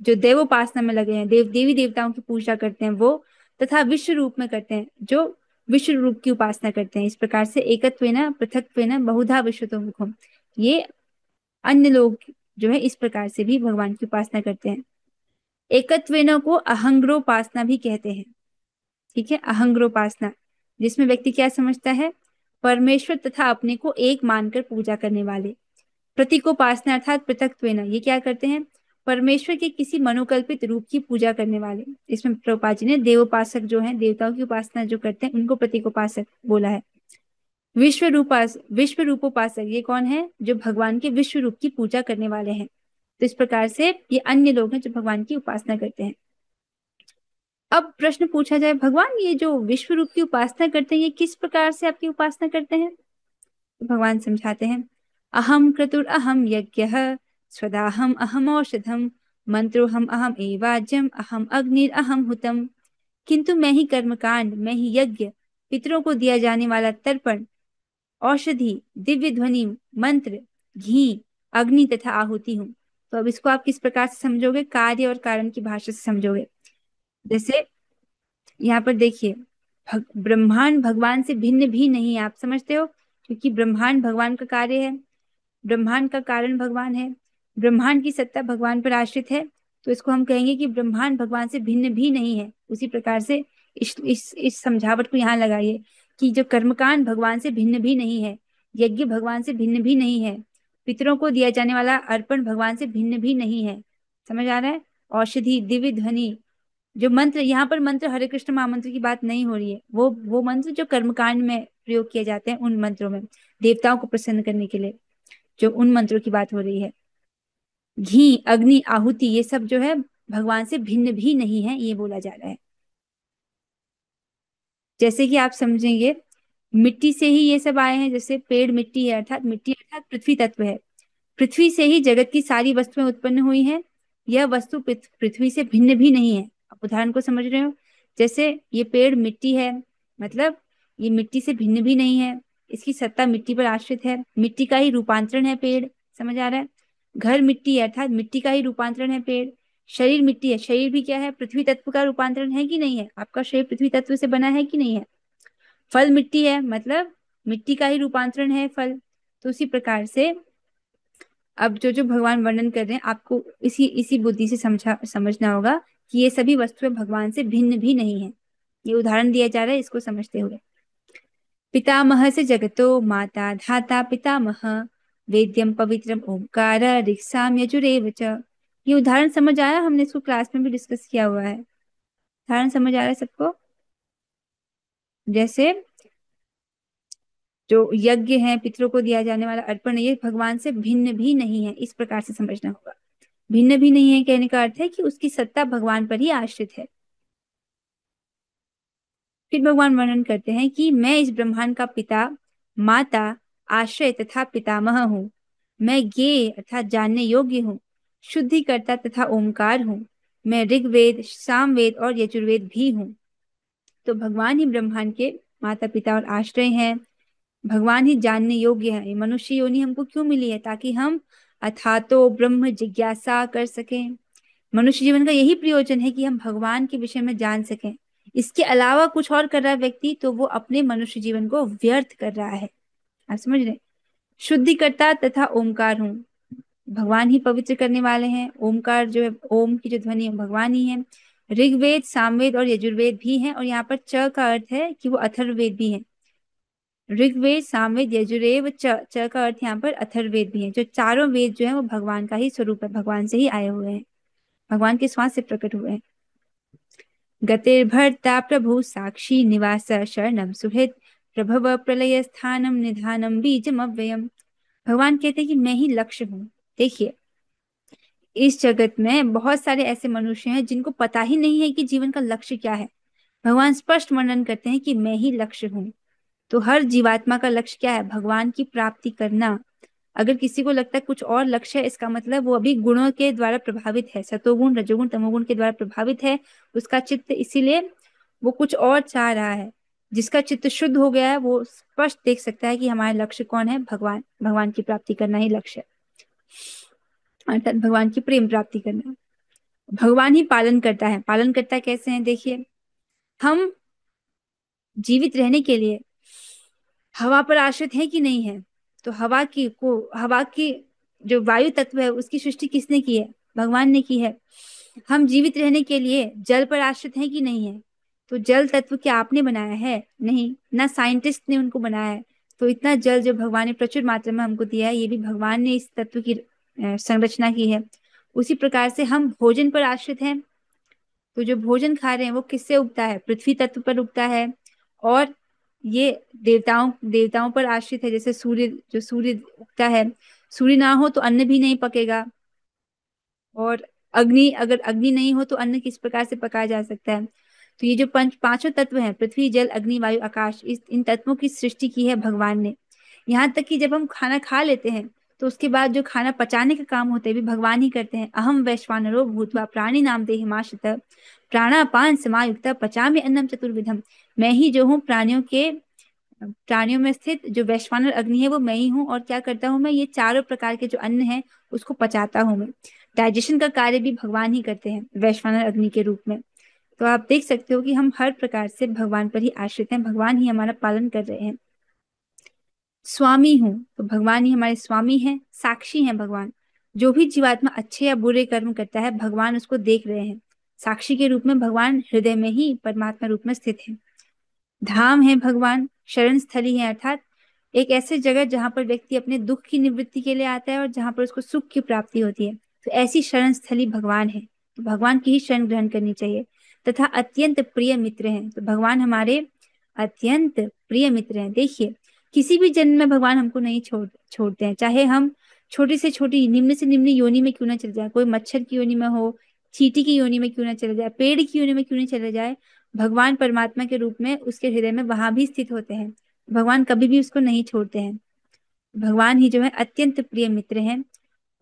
जो देवोपासना में लगे हैं, देवी देवताओं की पूजा करते हैं वो, तथा विश्व रूप में करते हैं, जो विश्व रूप की उपासना करते हैं। इस प्रकार से एकत्वेन पृथक्त्वेन बहुधा विश्वतो मुखम, ये अन्य लोग जो है इस प्रकार से भी भगवान की उपासना करते हैं। एकत्वेन को अहंग्रोपासना भी कहते हैं। ठीक है, अहंग्रोपासना, जिसमें व्यक्ति क्या समझता है? परमेश्वर तथा अपने को एक मानकर पूजा करने वाले। प्रतीकोपासना अर्थात पृथक्त्वेन, ये क्या करते हैं? परमेश्वर के किसी मनोकल्पित रूप की पूजा करने वाले। इसमें प्रभुपाद जी ने देवोपासक जो है, देवताओं की उपासना जो करते हैं, उनको प्रतीकोपासक बोला है। विश्व रूपोपासक, ये कौन है? जो भगवान के विश्व रूप की पूजा करने वाले हैं। तो इस प्रकार से ये अन्य लोग हैं जो भगवान की उपासना करते हैं। अब प्रश्न पूछा जाए, भगवान ये जो विश्व रूप की उपासना करते हैं, ये किस प्रकार से आपकी उपासना करते हैं? तो भगवान समझाते हैं, अहम क्रतुर अहम यज्ञः स्वदाहम अहम औषधम मंत्रोहम अहम एवाज्यम अहम अग्निर अहम हुतम। किंतु मैं ही कर्मकांड, मैं ही यज्ञ, पितरों को दिया जाने वाला तर्पण, औषधि, दिव्य ध्वनि, मंत्र, घी, अग्नि तथा आहुति हूँ। तो अब इसको आप किस प्रकार से समझोगे? कार्य और कारण की भाषा से समझोगे। जैसे यहाँ पर देखिए, ब्रह्मांड भगवान से भिन्न भी नहीं है, आप समझते हो, क्योंकि ब्रह्मांड भगवान का कार्य है, ब्रह्मांड का कारण भगवान है, ब्रह्मांड की सत्ता भगवान पर आश्रित है। तो इसको हम कहेंगे कि ब्रह्मांड भगवान से भिन्न भी नहीं है। उसी प्रकार से इस समझावट को यहाँ लगाइए कि जो कर्मकांड भगवान से भिन्न भी नहीं है, यज्ञ भगवान से भिन्न भी नहीं है, पितरों को दिया जाने वाला अर्पण भगवान से भिन्न भी नहीं है। समझ आ रहा है? औषधि, दिव्य ध्वनि, जो मंत्र, यहाँ पर मंत्र हरे कृष्ण महामंत्र की बात नहीं हो रही है, वो मंत्र जो कर्मकांड में प्रयोग किए जाते हैं, उन मंत्रों में देवताओं को प्रसन्न करने के लिए जो उन मंत्रों की बात हो रही है। घी, अग्नि, आहुति, ये सब जो है भगवान से भिन्न भी नहीं है, ये बोला जा रहा है। जैसे कि आप समझेंगे, मिट्टी से ही ये सब आए हैं, जैसे पेड़ मिट्टी है, अर्थात मिट्टी अर्थात पृथ्वी तत्व है। पृथ्वी से ही जगत की सारी वस्तुएं उत्पन्न हुई हैं। यह वस्तु पृथ्वी से भिन्न भी नहीं है। आप उदाहरण को समझ रहे हो? जैसे ये पेड़ मिट्टी है, मतलब ये मिट्टी से भिन्न भी नहीं है, इसकी सत्ता मिट्टी पर आश्रित है, मिट्टी का ही रूपांतरण है पेड़। समझ आ रहा है? घर मिट्टी है, अर्थात मिट्टी का ही रूपांतरण है पेड़। शरीर मिट्टी है, शरीर भी क्या है? पृथ्वी तत्व का रूपांतरण है कि नहीं है? आपका शरीर पृथ्वी तत्व से बना है कि नहीं है? फल मिट्टी है, मतलब मिट्टी का ही रूपांतरण है फल। तो उसी प्रकार से अब जो जो भगवान वर्णन कर रहे हैं, आपको इसी इसी बुद्धि से समझना होगा कि ये सभी वस्तुएं भगवान से भिन्न भी नहीं है। ये उदाहरण दिया जा रहा है, इसको समझते हुए। पितामह से जगतो माता धाता पितामह, वेद्यम पवित्रम ओंकार ऋक्साम यजुरेव च। ये उदाहरण समझ आया? हमने इसको क्लास में भी डिस्कस किया हुआ है। उदाहरण समझ आ रहा है सबको? जैसे जो यज्ञ है, पितरों को दिया जाने वाला अर्पण, ये भगवान से भिन्न भी नहीं है, इस प्रकार से समझना होगा। भिन्न भी नहीं है कहने का अर्थ है कि उसकी सत्ता भगवान पर ही आश्रित है। फिर भगवान वर्णन करते हैं कि मैं इस ब्रह्मांड का पिता माता, आश्रय तथा पितामह हूँ। मैं ज्ञेय अर्थात जानने योग्य हूँ, शुद्धिकर्ता तथा ओमकार हूँ। मैं ऋग्वेद, सामवेद और यजुर्वेद भी हूँ। तो भगवान ही ब्रह्मांड के माता पिता और आश्रय हैं। भगवान ही जानने योग्य है। ये मनुष्य योनि हमको क्यों मिली है? ताकि हम अथातो ब्रह्म जिज्ञासा कर सकें। मनुष्य जीवन का यही प्रयोजन है कि हम भगवान के विषय में जान सकें। इसके अलावा कुछ और कर रहा है व्यक्ति तो वो अपने मनुष्य जीवन को व्यर्थ कर रहा है। आप समझ रहे हैं? शुद्धिकर्ता तथा ओमकार हूँ। भगवान ही पवित्र करने वाले हैं। ओमकार जो है, ओम की जो ध्वनि है भगवान ही है। ऋग्वेद, सामवेद और यजुर्वेद भी हैं, और यहाँ पर च का अर्थ है कि वो अथर्ववेद भी है। ऋग्वेद, सामवेद, यजुर्वेद, च का अर्थ यहाँ पर अथर्ववेद भी है। जो चारों वेद जो है वो भगवान का ही स्वरूप है, भगवान से ही आए हुए हैं, भगवान के श्वास से प्रकट हुए हैं। गतिर्भर्ता प्रभु साक्षी निवास शरणम सुहृद प्रभव प्रलय स्थानम निधानम बीजम अव्ययम। भगवान कहते हैं कि मैं ही लक्ष्य हूँ। देखिए, इस जगत में बहुत सारे ऐसे मनुष्य हैं जिनको पता ही नहीं है कि जीवन का लक्ष्य क्या है। भगवान स्पष्ट वर्णन करते हैं कि मैं ही लक्ष्य हूँ। तो हर जीवात्मा का लक्ष्य क्या है? भगवान की प्राप्ति करना। अगर किसी को लगता है कुछ और लक्ष्य है, इसका मतलब वो अभी गुणों के द्वारा प्रभावित है, सतोगुण, रजोगुण, तमोगुण के द्वारा प्रभावित है उसका चित्त, इसीलिए वो कुछ और चाह रहा है। जिसका चित्त शुद्ध हो गया है वो स्पष्ट देख सकता है कि हमारा लक्ष्य कौन है? भगवान। भगवान की प्राप्ति करना ही लक्ष्य है, अर्थात भगवान की प्रेम प्राप्ति करना। भगवान ही पालन करता है। पालन करता कैसे है? देखिए, हम जीवित रहने के लिए हवा पर आश्रित है कि नहीं है? तो हवा की जो वायु तत्व है उसकी सृष्टि किसने की है? भगवान ने की है। हम जीवित रहने के लिए जल पर आश्रित है कि नहीं है? तो जल तत्व क्या आपने बनाया है? नहीं, ना साइंटिस्ट ने उनको बनाया है। तो इतना जल जो भगवान ने प्रचुर मात्रा में हमको दिया है, ये भी भगवान ने इस तत्व की संरचना की है। उसी प्रकार से हम भोजन पर आश्रित हैं। तो जो भोजन खा रहे हैं वो किससे उगता है? पृथ्वी तत्व पर उगता है। और ये देवताओं देवताओं पर आश्रित है। जैसे सूर्य, जो सूर्य उगता है, सूर्य ना हो तो अन्न भी नहीं पकेगा। और अग्नि, अगर अग्नि नहीं हो तो अन्न किस प्रकार से पकाया जा सकता है? तो ये जो पांचों तत्व हैं, पृथ्वी, जल, अग्नि, वायु, आकाश, इन तत्वों की सृष्टि की है भगवान ने। यहाँ तक कि जब हम खाना खा लेते हैं तो उसके बाद जो खाना पचाने का काम होता है भी भगवान ही करते हैं। अहम वैश्वानरो भूत्वा प्राणी नाम देहिमाश्रितः प्राणापान समायुक्तः पचामि अन्नम चतुर्विधम। मैं ही जो हूँ प्राणियों में स्थित जो वैश्वानर अग्नि है वो मैं ही हूँ। और क्या करता हूँ मैं? ये चारों प्रकार के जो अन्न है उसको पचाता हूँ मैं। डाइजेशन का कार्य भी भगवान ही करते हैं वैश्वानर अग्नि के रूप में। तो आप देख सकते हो कि हम हर प्रकार से भगवान पर ही आश्रित हैं, भगवान ही हमारा पालन कर रहे हैं। स्वामी हूँ, तो भगवान ही हमारे स्वामी हैं, साक्षी हैं भगवान। जो भी जीवात्मा अच्छे या बुरे कर्म करता है भगवान उसको देख रहे हैं। साक्षी के रूप में भगवान हृदय में ही परमात्मा रूप में स्थित है। धाम है भगवान, शरण स्थली है, अर्थात एक ऐसे जगह जहां पर व्यक्ति अपने दुख की निवृत्ति के लिए आता है और जहां पर उसको सुख की प्राप्ति होती है। तो ऐसी शरण स्थली भगवान है। तो भगवान की ही शरण ग्रहण करनी चाहिए। तथा अत्यंत प्रिय मित्र हैं, तो भगवान हमारे अत्यंत प्रिय मित्र हैं। देखिए, किसी भी जन्म में भगवान हमको नहीं छोड़ते हैं। चाहे हम छोटी से छोटी, निम्न से निम्न योनि में क्यों ना चले जाए, कोई मच्छर की योनि में हो, चींटी की योनि में क्यों ना चले जाए, पेड़ की योनि में क्यों नहीं चले जाए, भगवान परमात्मा के रूप में उसके हृदय में वहां भी स्थित होते हैं। भगवान कभी भी उसको नहीं छोड़ते हैं। भगवान ही जो है अत्यंत प्रिय मित्र हैं।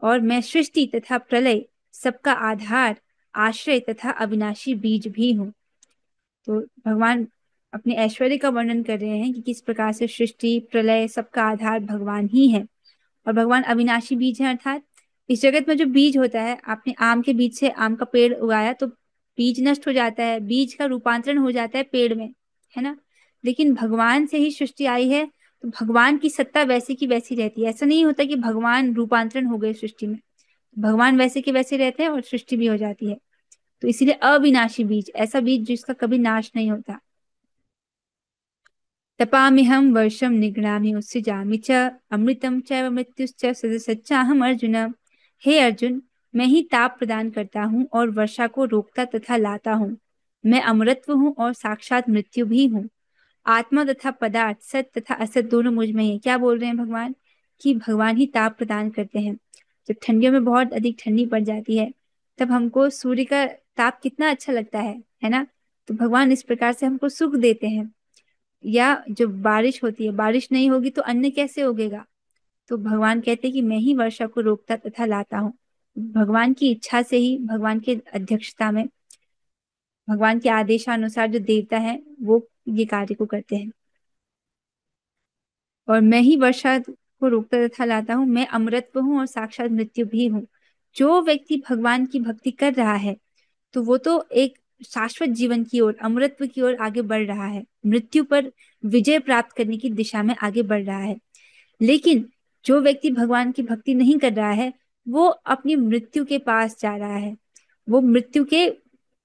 और मैं सृष्टि तथा प्रलय, सबका आधार, आश्रय तथा अविनाशी बीज भी हूँ। तो भगवान अपने ऐश्वर्य का वर्णन कर रहे हैं कि किस प्रकार से सृष्टि, प्रलय, सबका आधार भगवान ही है। और भगवान अविनाशी बीज है, अर्थात इस जगत में जो बीज होता है, आपने आम के बीज से आम का पेड़ उगाया तो बीज नष्ट हो जाता है, बीज का रूपांतरण हो जाता है पेड़ में, है ना? लेकिन भगवान से ही सृष्टि आई है तो भगवान की सत्ता वैसे की वैसी रहती है। ऐसा नहीं होता कि भगवान रूपांतरण हो गए सृष्टि में। भगवान वैसे के वैसे रहते हैं और सृष्टि भी हो जाती है। तो इसीलिए अविनाशी बीज, ऐसा बीज जिसका कभी नाश नहीं होता। तपाम्यहं वर्षं निगृह्णामि उत्सृजामि च अमृतं चैव मृत्युश्च सदसच्चाहम् अर्जुन। हे अर्जुन, मैं ही ताप प्रदान करता हूँ और वर्षा को रोकता तथा लाता हूँ। मैं अमरत्व हूँ और साक्षात मृत्यु भी हूँ। आत्मा तथा पदार्थ, सत तथा असत दोनों मुझ में है। क्या बोल रहे हैं भगवान? कि भगवान ही ताप प्रदान करते हैं। जब ठंडियों में बहुत अधिक ठंडी पड़ जाती है तब हमको सूर्य का ताप कितना अच्छा लगता है ना? तो भगवान इस प्रकार से हमको सुख देते हैं। या जो बारिश होती है, बारिश नहीं होगी तो अन्न कैसे उगेगा। तो भगवान कहते हैं कि मैं ही वर्षा को रोकता तथा लाता हूँ। भगवान की इच्छा से ही, भगवान के अध्यक्षता में, भगवान के आदेशानुसार जो देवता हैं वो ये कार्य को करते हैं। और मैं ही वर्षा को रोकता तथा लाता हूँ, मैं अमरत्व हूँ और साक्षात मृत्यु भी हूँ। जो व्यक्ति भगवान की भक्ति कर रहा है तो वो तो एक शाश्वत जीवन की ओर, अमरत्व की ओर आगे बढ़ रहा है, मृत्यु पर विजय प्राप्त करने की दिशा में आगे बढ़ रहा है। लेकिन जो व्यक्ति भगवान की भक्ति नहीं कर रहा है वो अपनी मृत्यु के पास जा रहा है, वो मृत्यु के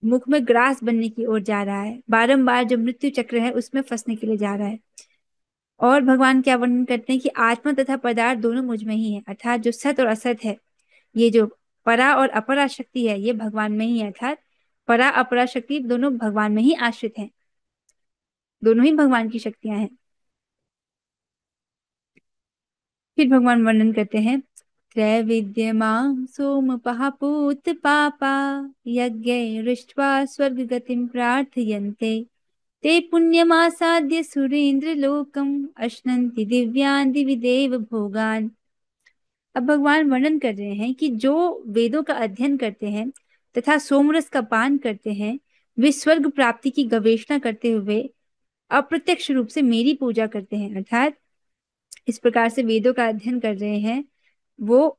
मुख में ग्रास बनने की ओर जा रहा है, बारंबार जो मृत्यु चक्र है उसमें फंसने के लिए जा रहा है। और भगवान क्या वर्णन करते हैं कि आत्मा तथा पदार्थ दोनों मुझ में ही है, अर्थात जो सत और असत है, ये जो परा और अपरा शक्ति है ये भगवान में ही है, अर्थात परा अपरा शक्ति दोनों भगवान में ही आश्रित हैं, दोनों ही भगवान की शक्तियां हैं। फिर भगवान वर्णन करते हैं, त्रैविद्यमां सोमपः पूत पापा यज्ञैरिष्ट्वा स्वर्ग गतिं प्रार्थयन्ते ते पुण्यमासाद्य सुरेंद्र लोकम अश्नन्ति दिव्यान् दिवि देव भोगान्। अब भगवान वर्णन कर रहे हैं कि जो वेदों का अध्ययन करते हैं तथा सोमरस का पान करते हैं, वे स्वर्ग प्राप्ति की गवेषणा करते हुए अप्रत्यक्ष रूप से मेरी पूजा करते हैं, अर्थात इस प्रकार से वेदों का अध्ययन कर रहे हैं वो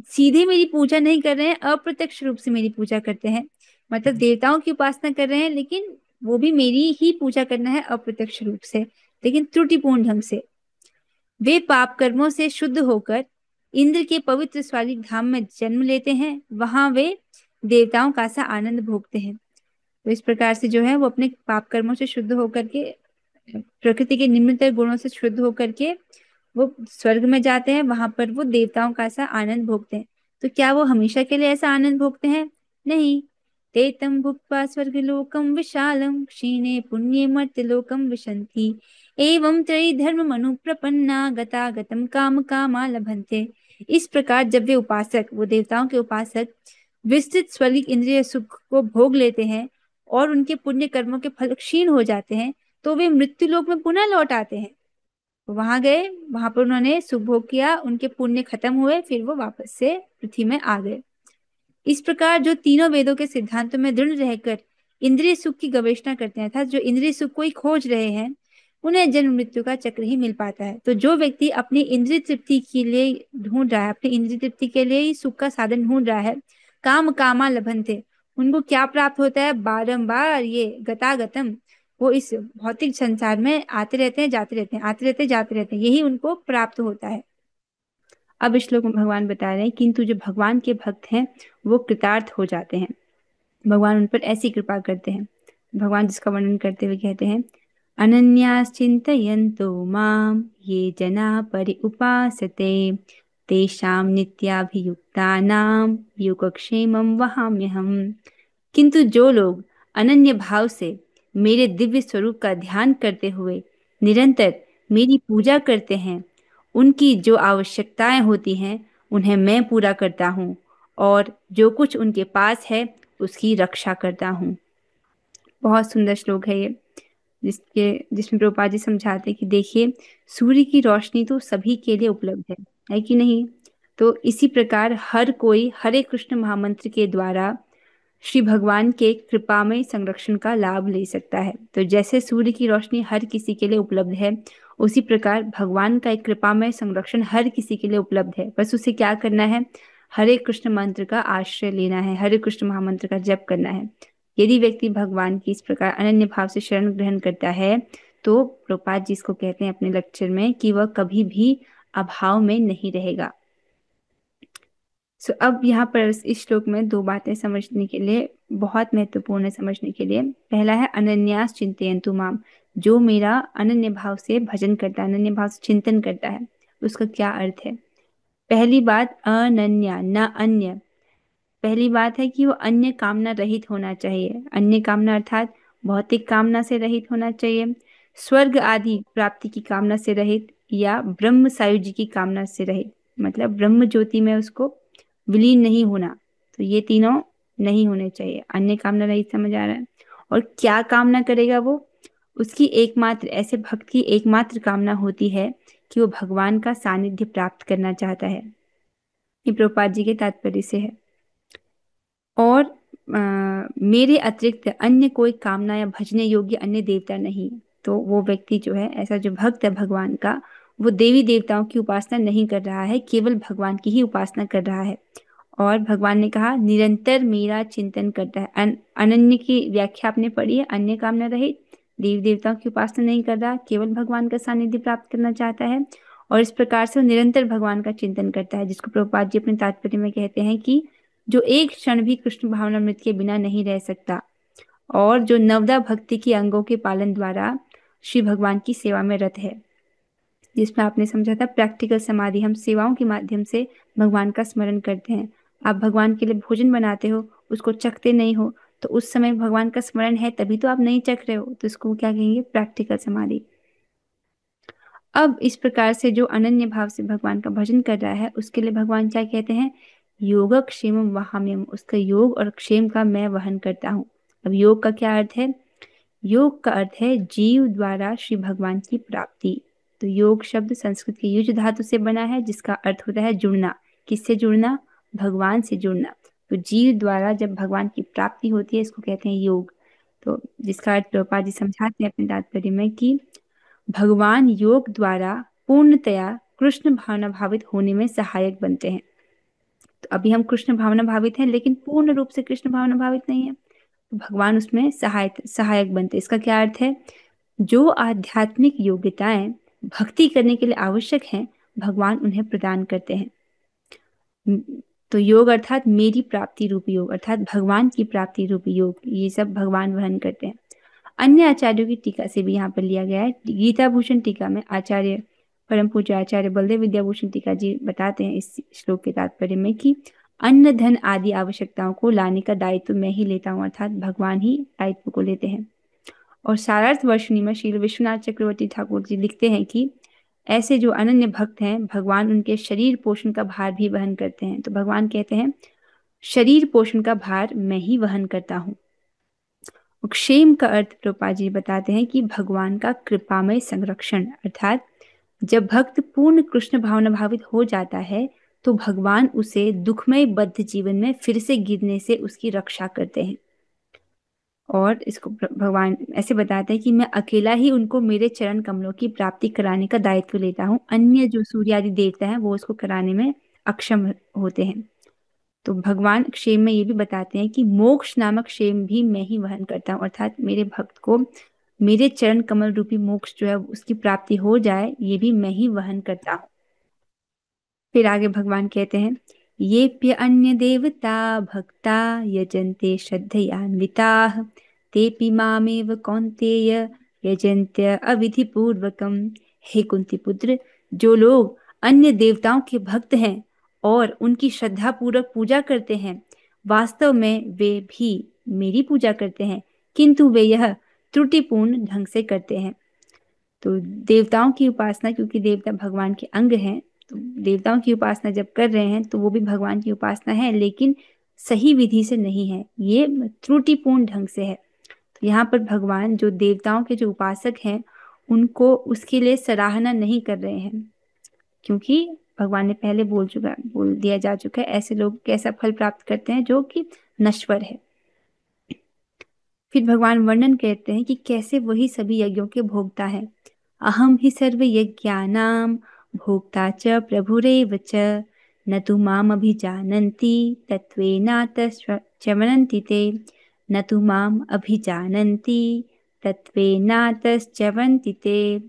सीधे मेरी पूजा नहीं कर रहे हैं, अप्रत्यक्ष रूप से मेरी पूजा करते हैं। मतलब देवताओं की उपासना कर रहे हैं लेकिन वो भी मेरी ही पूजा करना है अप्रत्यक्ष रूप से, लेकिन त्रुटिपूर्ण ढंग से। वे पाप कर्मों से शुद्ध होकर इंद्र के पवित्र स्वालिक धाम में जन्म लेते हैं, वहां वे देवताओं का सा आनंद भोगते हैं। तो इस प्रकार से जो है वो अपने पाप कर्मों से शुद्ध होकर के, प्रकृति के निम्नतर गुणों से शुद्ध होकर के वो स्वर्ग में जाते हैं, वहां पर वो देवताओं का ऐसा आनंद भोगते हैं। तो क्या वो हमेशा के लिए ऐसा आनंद भोगते हैं? नहीं। ते तम भुक्त्वा स्वर्गलोकम विशालम क्षीणे पुण्ये मर्त्यलोकम विशन्ति एवं त्रयी धर्म मनुप्रपन्ना गतागतम काम कामा लभन्ते। इस प्रकार जब वे उपासक, वो देवताओं के उपासक विस्तृत स्वर्गिक इंद्रिय सुख को भोग लेते हैं और उनके पुण्य कर्मों के फल क्षीण हो जाते हैं तो वे मृत्यु लोक में पुनः लौट आते हैं। वहां गए, वहां पर उन्होंने सुख भोग किया, उनके पुण्य खत्म हुए, फिर वो वापस से पृथ्वी में आ गए। इस प्रकार जो तीनों वेदों के सिद्धांतों में दृढ़ रहकर इंद्रिय सुख की गवेषणा करते हैं, अर्थात जो इंद्रिय सुख को ही खोज रहे हैं, उन्हें जन्म मृत्यु का चक्र ही मिल पाता है। तो जो व्यक्ति अपनी इंद्रिय तृप्ति के लिए ढूंढ रहा है, अपनी इंद्रिय तृप्ति के लिए ही सुख का साधन ढूंढ रहा है, काम कामा लभन्ते, उनको क्या प्राप्त होता है? बारंबार ये गतागतम, वो इस भौतिक संसार में आते रहते हैं जाते रहते हैं, आते रहते हैं जाते रहते हैं, यही उनको प्राप्त होता है। अब इस श्लोक में भगवान बता रहे हैं किंतु जो भगवान के भक्त हैं वो कृतार्थ हो जाते हैं, भगवान उन पर ऐसी कृपा करते हैं। भगवान जिसका वर्णन करते हुए कहते हैं, अनन्याश्चिन्तयन्तो माम ये जना परि उपासते तेषां नित्याभियुक्तानां योगक्षेमं वहाम्यहम्। किंतु जो लोग अनन्य भाव से मेरे दिव्य स्वरूप का ध्यान करते हुए निरंतर मेरी पूजा करते हैं, उनकी जो आवश्यकताएं होती हैं उन्हें मैं पूरा करता हूँ और जो कुछ उनके पास है उसकी रक्षा करता हूँ। बहुत सुंदर श्लोक है ये, जिसमें प्रभुपाद जी समझाते हैं कि देखिए, सूर्य की रोशनी तो सभी के लिए उपलब्ध है कि नहीं। तो इसी प्रकार हर कोई हरे कृष्ण महामंत्र के द्वारा श्री भगवान के कृपामय संरक्षण का लाभ ले सकता है। तो जैसे सूर्य की रोशनी हर किसी के लिए उपलब्ध है, उसी प्रकार भगवान का एक कृपामय संरक्षण हर किसी के लिए उपलब्ध है। बस उसे क्या करना है? हरे कृष्ण मंत्र का आश्रय लेना है, हरे कृष्ण महामंत्र का जप करना है। यदि व्यक्ति भगवान की इस प्रकार अनन्य भाव से शरण ग्रहण करता है तो प्रभुपाद जी इसको कहते हैं अपने लेक्चर में कि वह कभी भी अभाव में नहीं रहेगा। अब यहाँ पर इस श्लोक में दो बातें समझने के लिए बहुत महत्वपूर्ण है, समझने के लिए। पहला है अनन्यास चिंतयन्तु माम, जो मेरा अनन्य भाव से भजन करता है, अनन्य भाव से चिंतन करता है, उसका क्या अर्थ है? पहली बात अनन्या, न अन्य। पहली बात है कि वो अन्य कामना रहित होना चाहिए। अन्य कामना अर्थात भौतिक कामना से रहित होना चाहिए, स्वर्ग आदि प्राप्ति की कामना से रहित, या ब्रह्म सायुज्य की कामना से रहित, मतलब ब्रह्म ज्योति में उसको विलीन नहीं होना। तो ये तीनों नहीं होने चाहिए। अन्य कामना रहित समझ आ रहा है। और क्या कामना करेगा वो? उसकी एकमात्र ऐसे भक्त की एकमात्र कामना होती है कि वो भगवान का सानिध्य प्राप्त करना चाहता है। ये प्रभुपाद जी के तात्पर्य से है। और मेरे अतिरिक्त अन्य कोई कामना या भजने योग्य अन्य देवता नहीं। तो वो व्यक्ति जो है, ऐसा जो भक्त है भगवान का, वो देवी देवताओं की उपासना नहीं कर रहा है, केवल भगवान की ही उपासना कर रहा है। और भगवान ने कहा निरंतर मेरा चिंतन करता है। अनन्य की व्याख्या आपने पढ़ी है, अन्य कामना रहित, देवी देवताओं की उपासना नहीं कर रहा, केवल भगवान का सानिध्य प्राप्त करना चाहता है। और इस प्रकार से वो निरंतर भगवान का चिंतन करता है, जिसको प्रभुपाद जी अपने तात्पर्य में कहते हैं कि जो एक क्षण भी कृष्ण भावनामृत के बिना नहीं रह सकता, और जो नवदा भक्ति के अंगों के पालन द्वारा श्री भगवान की सेवा में रत है। जिसमें आपने समझा था प्रैक्टिकल समाधि, हम सेवाओं के माध्यम से भगवान का स्मरण करते हैं। आप भगवान के लिए भोजन बनाते हो, उसको चखते नहीं हो, तो उस समय भगवान का स्मरण है तभी तो आप नहीं चख रहे हो, तो इसको क्या कहेंगे? प्रैक्टिकल समाधि। अब इस प्रकार से जो अनन्य भाव से भगवान का भजन कर रहा है, उसके लिए भगवान क्या कहते हैं? योगक्षेमम वहाम्यम, उसका योग और क्षेम का मैं वहन करता हूँ। अब योग का क्या अर्थ है? योग का अर्थ है जीव द्वारा श्री भगवान की प्राप्ति। तो योग शब्द संस्कृत के युज धातु से बना है, जिसका अर्थ होता है जुड़ना। किससे जुड़ना? भगवान से जुड़ना। तो जीव द्वारा जब भगवान की प्राप्ति होती है, इसको कहते हैं योग। तो जिसका अर्थ प्रभुपाद जी समझाते हैं अपने तात्पर्य में कि भगवान योग द्वारा पूर्णतया कृष्ण भावना भावित होने में सहायक बनते हैं। तो अभी हम कृष्ण भावना भावित हैं, लेकिन पूर्ण रूप से कृष्ण भावना भावित नहीं है, तो भगवान उसमें सहायक सहायक बनते हैं। इसका क्या अर्थ है? जो आध्यात्मिक योग्यताएं भक्ति करने के लिए आवश्यक हैं, भगवान उन्हें प्रदान करते हैं। तो योग अर्थात मेरी प्राप्ति रूपी योग, अर्थात भगवान की प्राप्ति रूपी योग, ये सब भगवान वहन करते हैं। अन्य आचार्यों की टीका से भी यहाँ पर लिया गया है। गीता भूषण टीका में आचार्य परम पूज्य आचार्य बलदेव विद्याभूषण टीका जी बताते हैं इस श्लोक के तात्पर्य में कि अन्न धन आदि आवश्यकताओं को लाने का दायित्व मैं ही लेता हूँ, अर्थात भगवान ही दायित्व को लेते हैं। और सारार्थ वर्षिणी में श्री विश्वनाथ चक्रवर्ती ठाकुर जी लिखते हैं कि ऐसे जो अनन्य भक्त हैं, भगवान उनके शरीर पोषण का भार भी वहन करते हैं। तो भगवान कहते हैं शरीर पोषण का भार मैं ही वहन करता हूँ। क्षेम का अर्थ प्रभुपाद जी बताते हैं कि भगवान का कृपामय संरक्षण, अर्थात जब भक्त पूर्ण कृष्ण भावना भावित हो जाता है, तो भगवान उसे दुखमय बद्ध जीवन में फिर से गिरने से उसकी रक्षा करते हैं। और इसको भगवान ऐसे बताते हैं कि मैं अकेला ही उनको मेरे चरण कमलों की प्राप्ति कराने का दायित्व लेता हूँ, अन्य जो सूर्य आदि देवता हैं वो उसको कराने में अक्षम होते हैं। तो भगवान क्षेम में ये भी बताते हैं कि मोक्ष नामक क्षेम भी मैं ही वहन करता हूँ, अर्थात मेरे भक्त को मेरे चरण कमल रूपी मोक्ष जो है उसकी प्राप्ति हो जाए, ये भी मैं ही वहन करता हूँ। फिर आगे भगवान कहते हैं ये प्य अन्य देवता भक्ता यजन्ते श्रद्धयान्विताः तेपि मामेव कौन्तेय यजन्त्य अविधि पूर्वकम। हे कुंती पुत्र, जो लोग अन्य देवताओं के भक्त हैं और उनकी श्रद्धा पूर्वक पूजा करते हैं, वास्तव में वे भी मेरी पूजा करते हैं, किंतु वे यह त्रुटिपूर्ण ढंग से करते हैं। तो देवताओं की उपासना, क्योंकि देवता भगवान के अंग हैं, तो देवताओं की उपासना जब कर रहे हैं तो वो भी भगवान की उपासना है, लेकिन सही विधि से नहीं है, ये त्रुटिपूर्ण ढंग से है। तो यहाँ पर भगवान जो देवताओं के जो उपासक हैं उनको उसके लिए सराहना नहीं कर रहे हैं, क्योंकि भगवान ने पहले बोल दिया जा चुका है ऐसे लोग कैसा फल प्राप्त करते हैं जो कि नश्वर है। फिर भगवान वर्णन कहते हैं कि कैसे वही सभी यज्ञों के भोक्ता है। अहम ही सर्व यज्ञानाम भोक्ता च प्रभुरेव च न तु माम अभिजानन्ति तत्त्वेनातश्चवन्ति ते। न तु माम अभिजानन्ति तत्त्वेनातश्चवन्ति ते।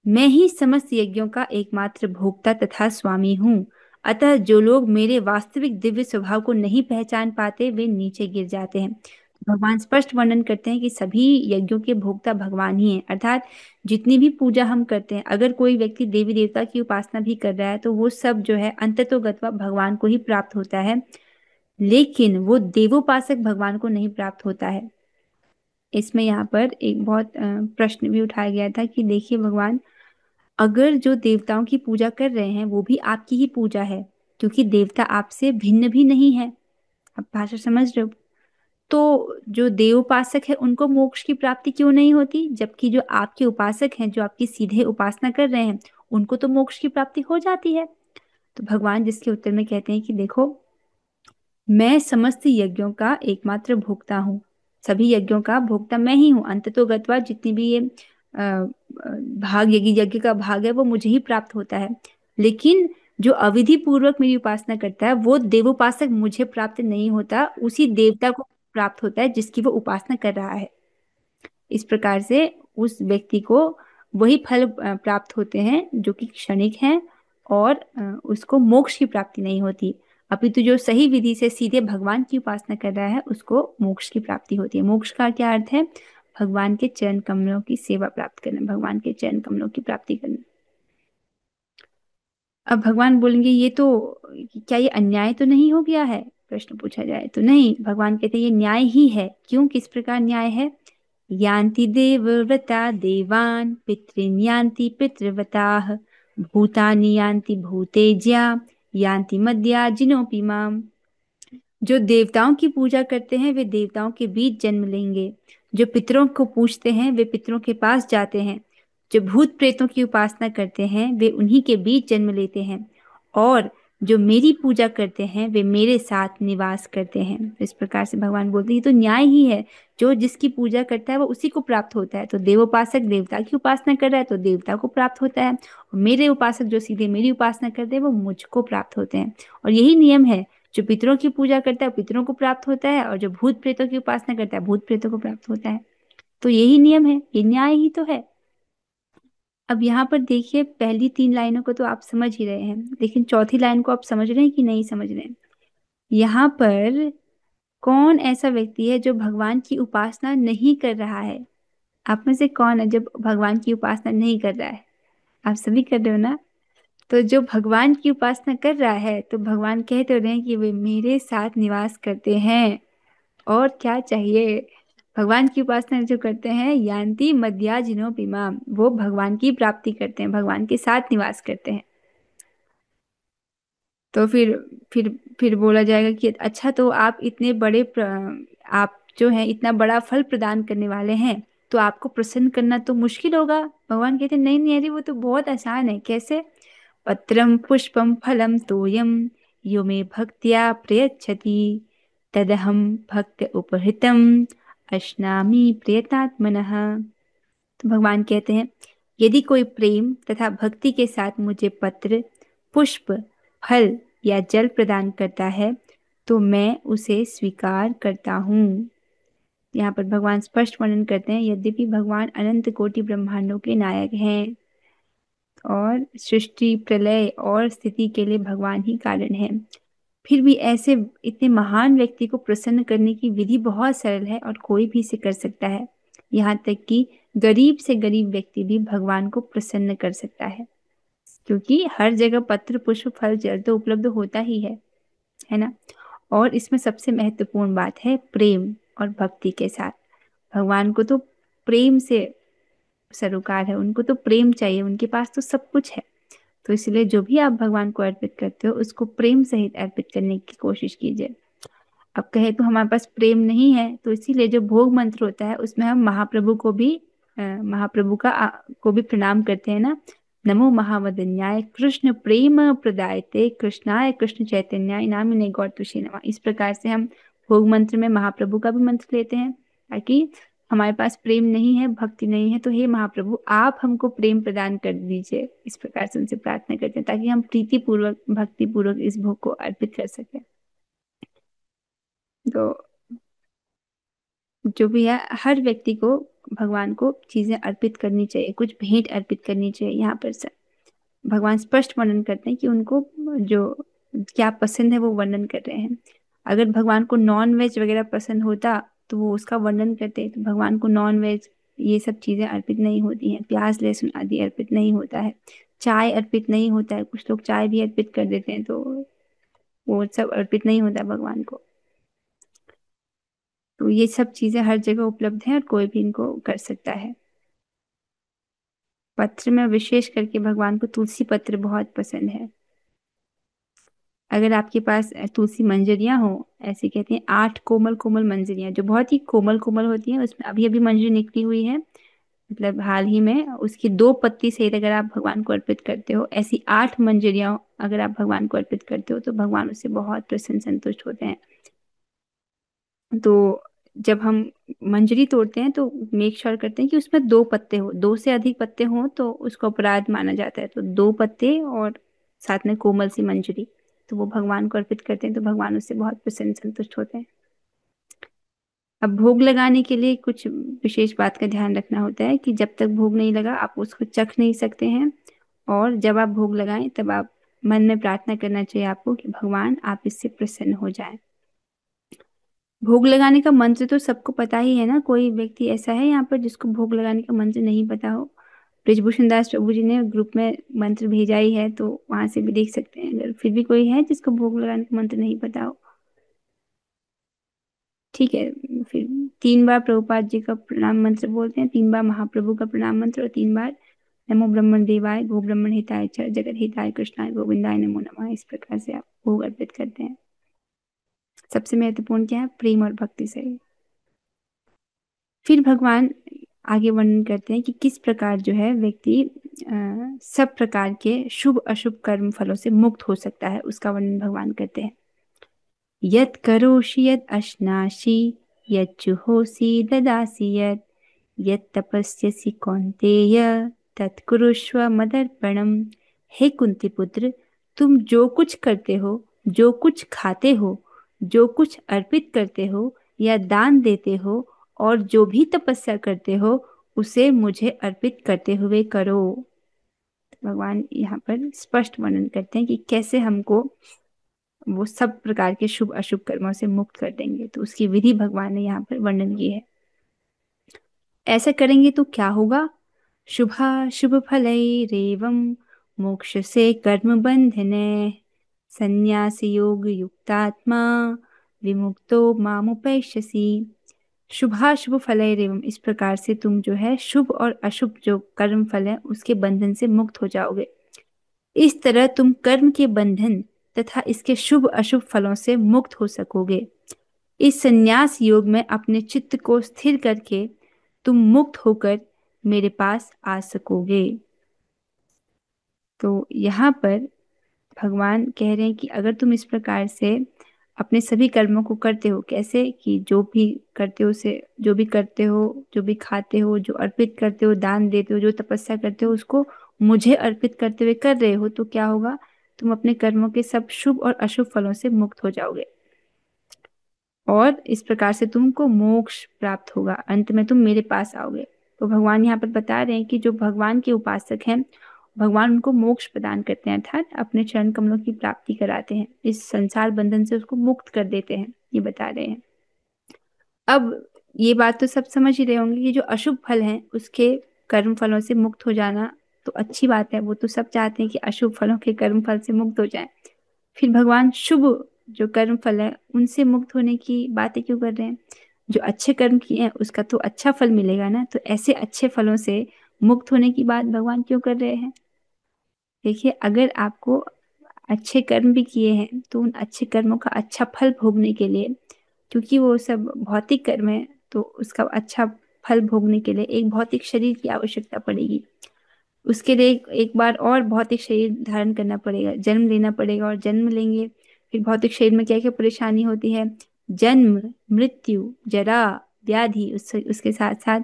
मैं ही समस्त यज्ञों का एकमात्र भोक्ता तथा स्वामी हूँ, अतः जो लोग मेरे वास्तविक दिव्य स्वभाव को नहीं पहचान पाते वे नीचे गिर जाते हैं। भगवान स्पष्ट वर्णन करते हैं कि सभी यज्ञों के भोक्ता भगवान ही हैं, अर्थात जितनी भी पूजा हम करते हैं, अगर कोई व्यक्ति देवी देवता की उपासना भी कर रहा है तो वो सब जो है अंततोगत्वा भगवान को ही प्राप्त होता है, लेकिन वो देवोपासक भगवान को नहीं प्राप्त होता है। इसमें यहाँ पर एक बहुत प्रश्न भी उठाया गया था कि देखिए भगवान, अगर जो देवताओं की पूजा कर रहे हैं वो भी आपकी ही पूजा है, क्योंकि देवता आपसे भिन्न भी नहीं है। आप भाषा समझ रहे हो? तो जो देव उपासक है उनको मोक्ष की प्राप्ति क्यों नहीं होती, जबकि जो आपके उपासक हैं, जो आपकी सीधे उपासना कर रहे हैं, उनको तो मोक्ष की प्राप्ति हो जाती है। तो भगवान जिसके उत्तर में कहते हैं कि देखो, मैं समस्त यज्ञों का एकमात्र भोक्ता हूँ, सभी यज्ञों का भोक्ता मैं ही हूँ। अंततोगत्वा जितनी भी ये भाग, यज्ञ यज्ञ का भाग है, वो मुझे ही प्राप्त होता है। लेकिन जो अविधि पूर्वक मेरी उपासना करता है, वो देवोपासक मुझे प्राप्त नहीं होता, उसी देवता को प्राप्त होता है जिसकी वो उपासना कर रहा है। इस प्रकार से उस व्यक्ति को वही फल प्राप्त होते हैं जो कि क्षणिक हैं, और उसको मोक्ष की प्राप्ति नहीं होती। अपितु जो सही विधि से सीधे भगवान की उपासना कर रहा है, उसको मोक्ष की प्राप्ति होती है। मोक्ष का क्या अर्थ है? भगवान के चरण कमलों की सेवा प्राप्त करना, भगवान के चरण कमलों की प्राप्ति करना। अब भगवान बोलेंगे ये तो, क्या ये अन्याय तो नहीं हो गया है? प्रश्न पूछा जाए तो नहीं, भगवान कहते हैं ये न्याय ही है। क्यों, किस प्रकार न्याय है? यान्ति देवव्रता देवान् पितॄन् यान्ति पितृव्रताः भूतानि यान्ति भूतेज्या यान्ति मद्याजिनोऽपि माम्। जो देवताओं की पूजा करते हैं वे देवताओं के बीच जन्म लेंगे, जो पितरों को पूजते हैं वे पितरों के पास जाते हैं, जो भूत प्रेतों की उपासना करते हैं वे उन्हीं के बीच जन्म लेते हैं, और जो मेरी पूजा करते हैं वे मेरे साथ निवास करते हैं। तो इस प्रकार से भगवान बोलते हैं ये तो न्याय ही है, जो जिसकी पूजा करता है वो उसी को प्राप्त होता है। तो देवोपासक देवता की उपासना कर रहा है तो देवता को प्राप्त होता है, और मेरे उपासक जो सीधे मेरी उपासना करते हैं वो मुझको प्राप्त होते हैं। और यही नियम है, जो पितरों की पूजा करता है पितरों को प्राप्त होता है, और जो भूत प्रेतों की उपासना करता है भूत प्रेतों को प्राप्त होता है। तो यही नियम है, ये न्याय ही तो है। अब यहाँ पर देखिए, पहली तीन लाइनों को तो आप समझ ही रहे हैं, लेकिन चौथी लाइन को आप समझ रहे हैं कि नहीं समझ रहे हैं? यहाँ पर कौन ऐसा व्यक्ति है जो भगवान की उपासना नहीं कर रहा है? आप में से कौन है जो भगवान की उपासना नहीं कर रहा है? आप सभी कर रहे हो ना? तो जो भगवान की उपासना कर रहा है, तो भगवान कह तो रहे हैं कि वे मेरे साथ निवास करते हैं, और क्या चाहिए? भगवान की उपासना जो करते हैं, यान्ति मद्याजिनो इमाम, वो भगवान की प्राप्ति करते हैं, भगवान के साथ निवास करते हैं। तो फिर बोला जाएगा कि अच्छा, तो आप इतने बड़े आप जो हैं इतना बड़ा फल प्रदान करने वाले हैं, तो आपको प्रसन्न करना तो मुश्किल होगा। भगवान कहते हैं नहीं नहीं, अरे वो तो बहुत आसान है। कैसे? पत्रम पुष्पम फलम तोयम यो मे भक्त्या प्रयच्छति तदहम भक्त उपहृतम अश्नामि प्रयतात्मनः। तो भगवान कहते हैं यदि कोई प्रेम तथा भक्ति के साथ मुझे पत्र, पुष्प, फल या जल प्रदान करता है तो मैं उसे स्वीकार करता हूँ। यहाँ पर भगवान स्पष्ट वर्णन करते हैं, यद्यपि भगवान अनंत कोटि ब्रह्मांडों के नायक हैं, और सृष्टि प्रलय और स्थिति के लिए भगवान ही कारण है, फिर भी ऐसे इतने महान व्यक्ति को प्रसन्न करने की विधि बहुत सरल है और कोई भी इसे कर सकता है। यहाँ तक कि गरीब से गरीब व्यक्ति भी भगवान को प्रसन्न कर सकता है, क्योंकि हर जगह पत्र पुष्प फल जल तो उपलब्ध होता ही है ना? और इसमें सबसे महत्वपूर्ण बात है प्रेम और भक्ति के साथ। भगवान को तो प्रेम से सरोकार है, उनको तो प्रेम चाहिए, उनके पास तो सब कुछ है। तो इसलिए जो भी आप भगवान को अर्पित करते हो उसको प्रेम सहित अर्पित करने की कोशिश कीजिए। अब कहे तो हमारे पास प्रेम नहीं है, तो इसीलिए जो भोग मंत्र होता है उसमें हम महाप्रभु को भी महाप्रभु को भी प्रणाम करते हैं ना। नमो महावदन्याय कृष्ण प्रेम प्रदायते कृष्णाय कृष्ण चैतन्याय नामिने गौरतुषे नमः। इस प्रकार से हम भोग मंत्र में महाप्रभु का भी मंत्र लेते हैं, ताकि हमारे पास प्रेम नहीं है, भक्ति नहीं है, तो हे महाप्रभु आप हमको प्रेम प्रदान कर दीजिए। इस प्रकार से उनसे प्रार्थना करते हैं ताकि हम प्रीति पूर्वक भक्ति पूर्वक इस भोग को अर्पित कर सकें। तो जो भी है, हर व्यक्ति को भगवान को चीजें अर्पित करनी चाहिए, कुछ भेंट अर्पित करनी चाहिए। यहाँ पर भगवान स्पष्ट वर्णन करते हैं कि उनको जो क्या पसंद है वो वर्णन कर रहे हैं। अगर भगवान को नॉन वेज वगैरह पसंद होता तो वो उसका वर्णन करते, तो भगवान को नॉन वेज ये सब चीजें अर्पित नहीं होती हैं, प्याज लहसुन आदि अर्पित नहीं होता है, चाय अर्पित नहीं होता है। कुछ लोग चाय भी अर्पित कर देते हैं, तो वो सब अर्पित नहीं होता भगवान को। तो ये सब चीजें हर जगह उपलब्ध हैं और कोई भी इनको कर सकता है। पत्र में विशेष करके भगवान को तुलसी पत्र बहुत पसंद है। अगर आपके पास तुलसी मंजरियां हो, ऐसे कहते हैं 8 कोमल कोमल मंजरियां जो बहुत ही कोमल कोमल होती हैं, उसमें अभी अभी मंजरी निकली हुई है, मतलब हाल ही में, उसकी 2 पत्ती सहित अगर आप भगवान को अर्पित करते हो, ऐसी 8 मंजरियां अगर आप भगवान को अर्पित करते हो, तो भगवान उससे बहुत प्रसन्न संतुष्ट होते हैं। तो जब हम मंजरी तोड़ते हैं तो मेक श्योर करते हैं कि उसमें 2 पत्ते हो, 2 से अधिक पत्ते हो तो उसको अपराध माना जाता है। तो 2 पत्ते और साथ में कोमल सी मंजरी, तो वो भगवान को अर्पित करते हैं, तो भगवान उससे बहुत प्रसन्न संतुष्ट होते हैं। अब भोग लगाने के लिए कुछ विशेष बात का ध्यान रखना होता है कि जब तक भोग नहीं लगा आप उसको चख नहीं सकते हैं। और जब आप भोग लगाएं तब आप मन में प्रार्थना करना चाहिए आपको कि भगवान आप इससे प्रसन्न हो जाएं। भोग लगाने का मंत्र तो सबको पता ही है ना, कोई व्यक्ति ऐसा है यहाँ पर जिसको भोग लगाने का मंत्र नहीं पता हो? ब्रिजभूषण दास प्रभु जी ने ग्रुप में मंत्र भेजा ही है, तो वहां से भी देख सकते हैं अगर फिर भी कोई है जिसको भोग लगाने का मंत्र नहीं पता हो। ठीक है, फिर 3 बार प्रभुपाद जी का प्रणाम मंत्र बोलते हैं, 3 बार महाप्रभु का प्रणाम मंत्र, और 3 बार नमो ब्रह्मण देवाय गो ब्रह्मण हिताय च जगत हिताय कृष्णाय गोविंदाय नमो नमः, इस प्रकार से आप भोग अर्पित करते हैं। सबसे महत्वपूर्ण क्या है? प्रेम और भक्ति से। फिर भगवान आगे वर्णन करते हैं कि किस प्रकार जो है व्यक्ति सब प्रकार के शुभ अशुभ कर्म फलों से मुक्त हो सकता है, उसका वर्णन भगवान करते हैं। यत् करोषि यत् अश्नासि यत् जुहोसि ददासि यत् यत् तपस्यसि कौन्तेय तत् कुरुष्व मदर्पणम। हे कुंती पुत्र, तुम जो कुछ करते हो, जो कुछ खाते हो, जो कुछ अर्पित करते हो या दान देते हो, और जो भी तपस्या करते हो, उसे मुझे अर्पित करते हुए करो। भगवान यहाँ पर स्पष्ट वर्णन करते हैं कि कैसे हमको वो सब प्रकार के शुभ अशुभ कर्मों से मुक्त कर देंगे, तो उसकी विधि भगवान ने यहाँ पर वर्णन की है। ऐसा करेंगे तो क्या होगा? शुभा शुभ फलैरेवं मोक्ष से कर्म बंधने संन्यास योग युक्तात्मा विमुक्तो मामुपैष्यसि। शुभाशुभ फलैरेवं, इस प्रकार से तुम जो है शुभ और अशुभ जो कर्म फल है उसके बंधन से मुक्त हो जाओगे। इस तरह तुम कर्म के बंधन तथा इसके शुभ अशुभ फलों से मुक्त हो सकोगे। इस संन्यास योग में अपने चित्त को स्थिर करके तुम मुक्त होकर मेरे पास आ सकोगे। तो यहाँ पर भगवान कह रहे हैं कि अगर तुम इस प्रकार से अपने सभी कर्मों को करते हो, कैसे कि जो भी करते हो उसे, जो भी करते हो, जो भी खाते हो, जो अर्पित करते हो, दान देते हो, जो तपस्या करते हो, उसको मुझे अर्पित करते हुए कर रहे हो, तो क्या होगा? तुम अपने कर्मों के सब शुभ और अशुभ फलों से मुक्त हो जाओगे, और इस प्रकार से तुमको मोक्ष प्राप्त होगा, अंत में तुम मेरे पास आओगे। तो भगवान यहाँ पर बता रहे हैं कि जो भगवान के उपासक हैं, भगवान उनको मोक्ष प्रदान करते हैं, अर्थात अपने चरण कमलों की प्राप्ति कराते हैं, इस संसार बंधन से उसको मुक्त कर देते हैं, ये बता रहे हैं। अब ये बात तो सब समझ ही रहे होंगे कि जो अशुभ फल हैं उसके कर्म फलों से मुक्त हो जाना तो अच्छी बात है, वो तो सब चाहते हैं कि अशुभ फलों के कर्म फल से मुक्त हो जाएं। फिर भगवान शुभ जो कर्म फल है उनसे मुक्त होने की बातें क्यों कर रहे हैं? जो अच्छे कर्म किए हैं उसका तो अच्छा फल मिलेगा ना, तो ऐसे अच्छे फलों से मुक्त होने की बात भगवान क्यों कर रहे हैं? देखिए, अगर आपको अच्छे कर्म भी किए हैं तो उन अच्छे कर्मों का अच्छा फल भोगने के लिए, क्योंकि वो सब भौतिक कर्म है, तो उसका अच्छा फल भोगने के लिए एक भौतिक शरीर की आवश्यकता पड़ेगी। उसके लिए एक बार और भौतिक शरीर धारण करना पड़ेगा, जन्म लेना पड़ेगा, और जन्म लेंगे फिर भौतिक शरीर में क्या क्या परेशानी होती है? जन्म, मृत्यु, जरा, व्याधि, उसके साथ साथ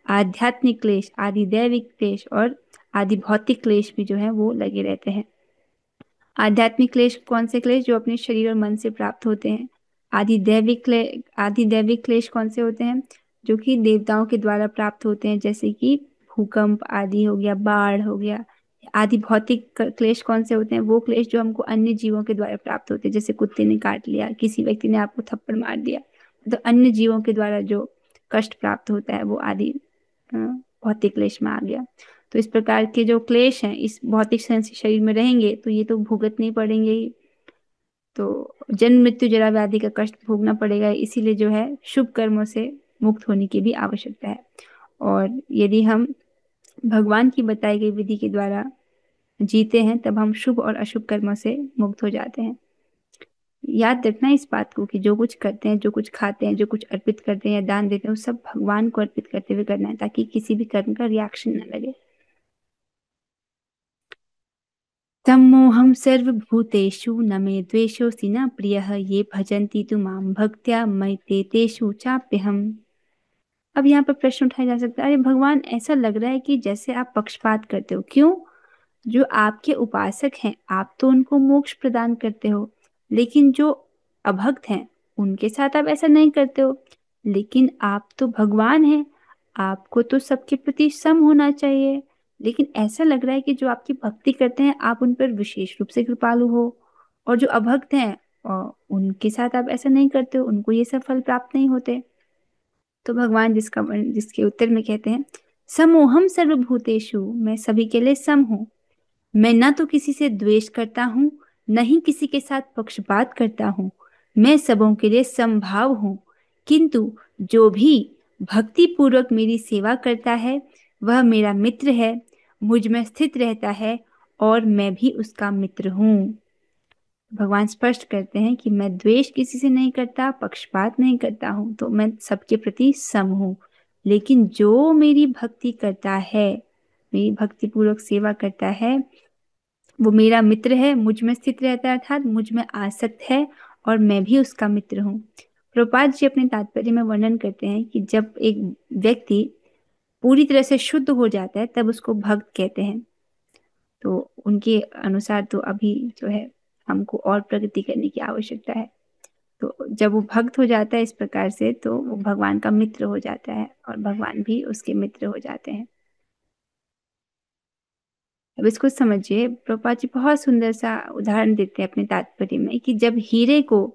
आध्यात्मिक क्लेश, आदि दैविक क्लेश और आदि भौतिक क्लेश भी जो है वो लगे रहते हैं। आध्यात्मिक क्लेश कौन से क्लेश? जो अपने शरीर और मन से प्राप्त होते हैं। आदि दैविक क्लेश कौन से होते हैं? जो कि देवताओं के द्वारा प्राप्त होते हैं, जैसे कि भूकंप आदि हो गया, बाढ़ हो गया। आदि भौतिक क्लेश कौन से होते हैं? वो क्लेश जो हमको अन्य जीवों के द्वारा प्राप्त होते हैं, जैसे कुत्ते ने काट लिया, किसी व्यक्ति ने आपको थप्पड़ मार दिया, तो अन्य जीवों के द्वारा जो कष्ट प्राप्त होता है वो आदि अ, भौतिक क्लेश में आ गया। तो इस प्रकार के जो क्लेश हैं इस भौतिक शरीर में रहेंगे तो ये तो भुगतने ही पड़ेंगे ही। तो जन्म मृत्यु जरा व्याधि का कष्ट भोगना पड़ेगा, इसीलिए जो है शुभ कर्मों से मुक्त होने की भी आवश्यकता है। और यदि हम भगवान की बताई गई विधि के द्वारा जीते हैं तब हम शुभ और अशुभ कर्मों से मुक्त हो जाते हैं। याद रखना इस बात को कि जो कुछ करते हैं, जो कुछ खाते हैं, जो कुछ अर्पित करते हैं या दान देते हैं, वो सब भगवान को अर्पित करते हुए करना है, ताकि किसी भी कर्म का रिएक्शन न लगे। सम्मोहम सर्वभूतेषु न मे द्वेषोऽसि न प्रियः ये भजन्ति तु मां भक्त्या मयि तेषु चाप्यहम्। अब यहाँ पर प्रश्न उठाया जा सकता है, अरे भगवान, ऐसा लग रहा है कि जैसे आप पक्षपात करते हो। क्यों? जो आपके उपासक हैं, आप तो उनको मोक्ष प्रदान करते हो, लेकिन जो अभक्त हैं उनके साथ आप ऐसा नहीं करते हो। लेकिन आप तो भगवान हैं, आपको तो सबके प्रति सम होना चाहिए। लेकिन ऐसा लग रहा है कि जो आपकी भक्ति करते हैं आप उन पर विशेष रूप से कृपालु हो, और जो अभक्त हैं उनके साथ आप ऐसा नहीं करते हो, उनको ये सब फल प्राप्त नहीं होते। तो भगवान जिसके उत्तर में कहते हैं, समोहम सर्वभूतेषु, मैं सभी के लिए सम हूँ। मैं न तो किसी से द्वेष करता हूँ, न ही किसी के साथ पक्षपात करता हूँ। मैं सबों के लिए समभाव हूँ। किंतु जो भी भक्ति पूर्वक मेरी सेवा करता है वह मेरा मित्र है, मुझ में स्थित रहता है, और मैं भी उसका मित्र हूँ। भगवान स्पष्ट करते हैं कि मैं द्वेष किसी से नहीं करता, पक्षपात नहीं करता हूँ, तो मैं सबके प्रति सम हूँ। लेकिन जो मेरी भक्ति करता है, मेरी भक्ति पूर्वक सेवा करता है, वो मेरा मित्र है, मुझ में स्थित रहता है, अर्थात मुझ में आसक्त है, और मैं भी उसका मित्र हूँ। प्रभुपाद जी अपने तात्पर्य में वर्णन करते हैं कि जब एक व्यक्ति पूरी तरह से शुद्ध हो जाता है तब उसको भक्त कहते हैं। तो उनके अनुसार तो अभी जो है हमको और प्रगति करने की आवश्यकता है। तो जब वो भक्त हो जाता है इस प्रकार से, तो वो भगवान का मित्र हो जाता है और भगवान भी उसके मित्र हो जाते हैं। अब इसको समझिए, प्रभुपाद जी बहुत सुंदर सा उदाहरण देते हैं अपने तात्पर्य में कि जब हीरे को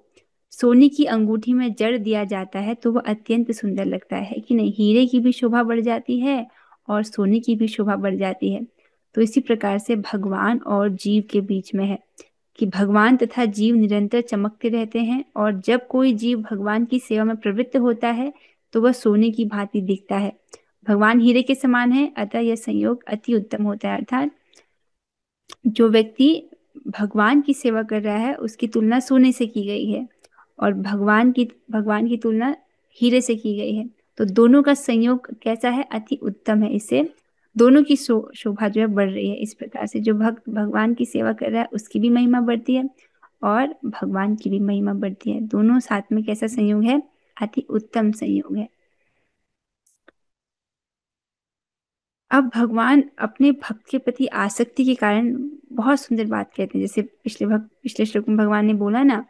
सोने की अंगूठी में जड़ दिया जाता है तो वह अत्यंत सुंदर लगता है कि नहीं। हीरे की भी शोभा बढ़ जाती है और सोने की भी शोभा बढ़ जाती है। तो इसी प्रकार से भगवान और जीव के बीच में है कि भगवान तथा जीव निरंतर चमकते रहते हैं, और जब कोई जीव भगवान की सेवा में प्रवृत्त होता है तो वह सोने की भांति दिखता है। भगवान हीरे के समान है, अतः यह संयोग अति उत्तम होता है। अर्थात जो व्यक्ति भगवान की सेवा कर रहा है उसकी तुलना सोने से की गई है, और भगवान की तुलना हीरे से की गई है। तो दोनों का संयोग कैसा है? अति उत्तम है। इससे दोनों की शोभा जो है बढ़ रही है। इस प्रकार से जो भक्त भगवान की सेवा कर रहा है उसकी भी महिमा बढ़ती है और भगवान की भी महिमा बढ़ती है। दोनों साथ में कैसा संयोग है? अति उत्तम संयोग है। अब भगवान अपने भक्त के प्रति आसक्ति के कारण बहुत सुंदर बात कहते हैं। जैसे पिछले श्लोक में भगवान ने बोला ना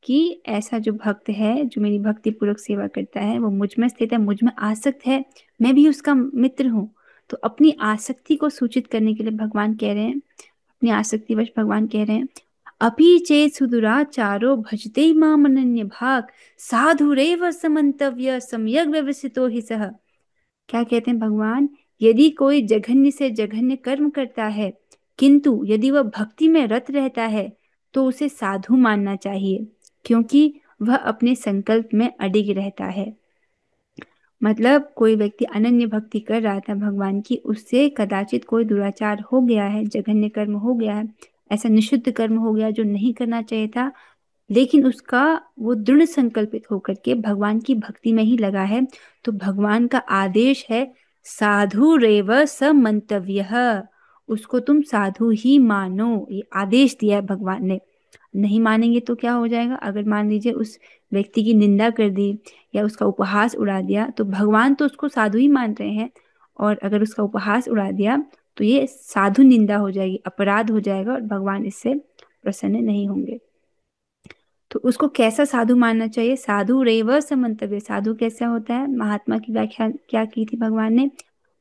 कि ऐसा जो भक्त है जो मेरी भक्ति पूर्वक सेवा करता है वो मुझ में स्थित है, मुझ में आसक्त है, मैं भी उसका मित्र हूँ। तो अपनी आसक्ति को सूचित करने के लिए भगवान कह रहे हैं, अपनी आसक्ति वश भगवान कह रहे हैं, अपि चेत सुदुराचारो भजते माम अनन्य भाग साधुरेव समन्तव्य सम्यक व्यवसितो हि सः। क्या कहते हैं भगवान? यदि कोई जघन्य से जघन्य कर्म करता है किंतु यदि वह भक्ति में रत रहता है तो उसे साधु मानना चाहिए, क्योंकि वह अपने संकल्प में अडिग रहता है। मतलब कोई व्यक्ति अनन्य भक्ति कर रहा था भगवान की, उससे कदाचित कोई दुराचार हो गया है, जघन्य कर्म हो गया है, ऐसा निषिद्ध कर्म हो गया जो नहीं करना चाहिए था, लेकिन उसका वो दृढ़ संकल्पित होकर के भगवान की भक्ति में ही लगा है। तो भगवान का आदेश है, साधु रेव समन्तव्यः, उसको तुम साधु ही मानो। ये आदेश दिया है भगवान ने। नहीं मानेंगे तो क्या हो जाएगा? अगर मान लीजिए उस व्यक्ति की निंदा कर दी या उसका उपहास उड़ा दिया, तो भगवान तो उसको साधु ही मान रहे हैं, और अगर उसका उपहास उड़ा दिया तो ये साधु निंदा हो जाएगी, अपराध हो जाएगा, और भगवान इससे प्रसन्न नहीं होंगे। तो उसको कैसा साधु मानना चाहिए? साधु रेव समन्तव्य। साधु कैसा होता है? महात्मा की व्याख्या क्या की थी भगवान ने?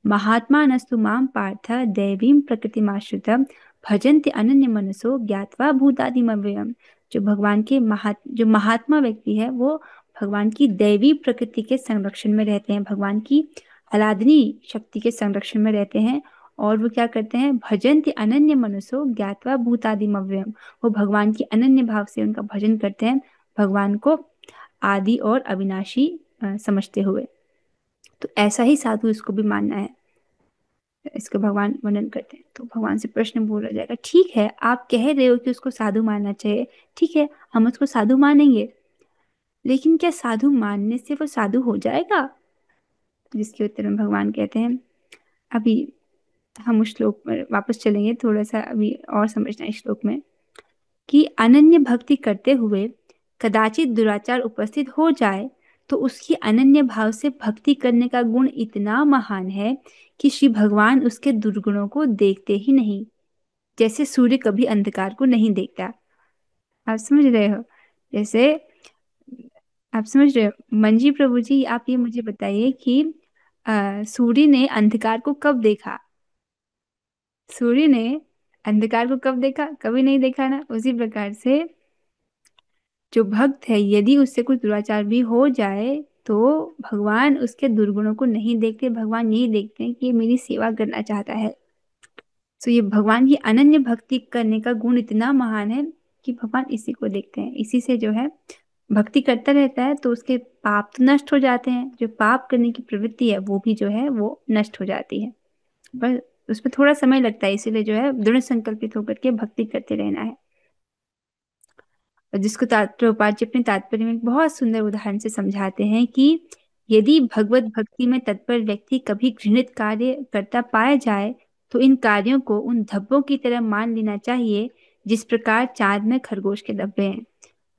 महात्मा नस्तु माम पार्थ दैवीं प्रकृतिमाश्रितम् भजन्ति अनन्य मनसो ज्ञात्वा भूतादिमव्ययम्। जो महात्मा व्यक्ति है वो भगवान की दैवी प्रकृति के संरक्षण में रहते हैं, भगवान की आराधनी शक्ति के संरक्षण में रहते हैं। और वो क्या करते हैं? भजन्ति अनन्य मनसो ज्ञात्वा भूतादिमव्ययम्। वो भगवान की अनन्य भाव से उनका भजन करते हैं, भगवान को आदि और अविनाशी समझते हुए। तो ऐसा ही साधु इसको भी मानना है। इसको भगवान वर्णन करते हैं। तो भगवान से प्रश्न बोला जाएगा, ठीक है आप कह रहे हो कि उसको साधु मानना चाहिए, ठीक है हम उसको साधु मानेंगे, लेकिन क्या साधु मानने से वो साधु हो जाएगा? जिसके उत्तर में भगवान कहते हैं, अभी हम उस श्लोक पर वापस चलेंगे, थोड़ा सा अभी और समझना है इस श्लोक में, कि अनन्य भक्ति करते हुए कदाचित दुराचार उपस्थित हो जाए तो उसकी अनन्य भाव से भक्ति करने का गुण इतना महान है कि श्री भगवान उसके दुर्गुणों को देखते ही नहीं, जैसे सूर्य कभी अंधकार को नहीं देखता। आप समझ रहे हो? जैसे आप समझ रहे हो मंजी प्रभु जी, आप ये मुझे बताइए कि सूर्य ने अंधकार को कब देखा? सूर्य ने अंधकार को कब देखा? कभी नहीं देखा ना। उसी प्रकार से जो भक्त है, यदि उससे कुछ दुराचार भी हो जाए तो भगवान उसके दुर्गुणों को नहीं देखते, भगवान यही देखते हैं कि ये मेरी सेवा करना चाहता है। तो ये भगवान की अनन्य भक्ति करने का गुण इतना महान है कि भगवान इसी को देखते हैं। इसी से जो है भक्ति करता रहता है तो उसके पाप तो नष्ट हो जाते हैं, जो पाप करने की प्रवृत्ति है वो भी जो है वो नष्ट हो जाती है। बस उसमें थोड़ा समय लगता है, इसीलिए जो है दृढ़ संकल्पित होकर के भक्ति करते रहना है। और जिसको प्रभुपाद जी अपने तात्पर्य में बहुत सुंदर उदाहरण से समझाते हैं कि यदि भगवत भक्ति में तत्पर व्यक्ति कभी घृणित कार्य करता पाया जाए तो इन कार्यों को उन धब्बों की तरह मान लेना चाहिए, जिस प्रकार चांद में खरगोश के धब्बे हैं।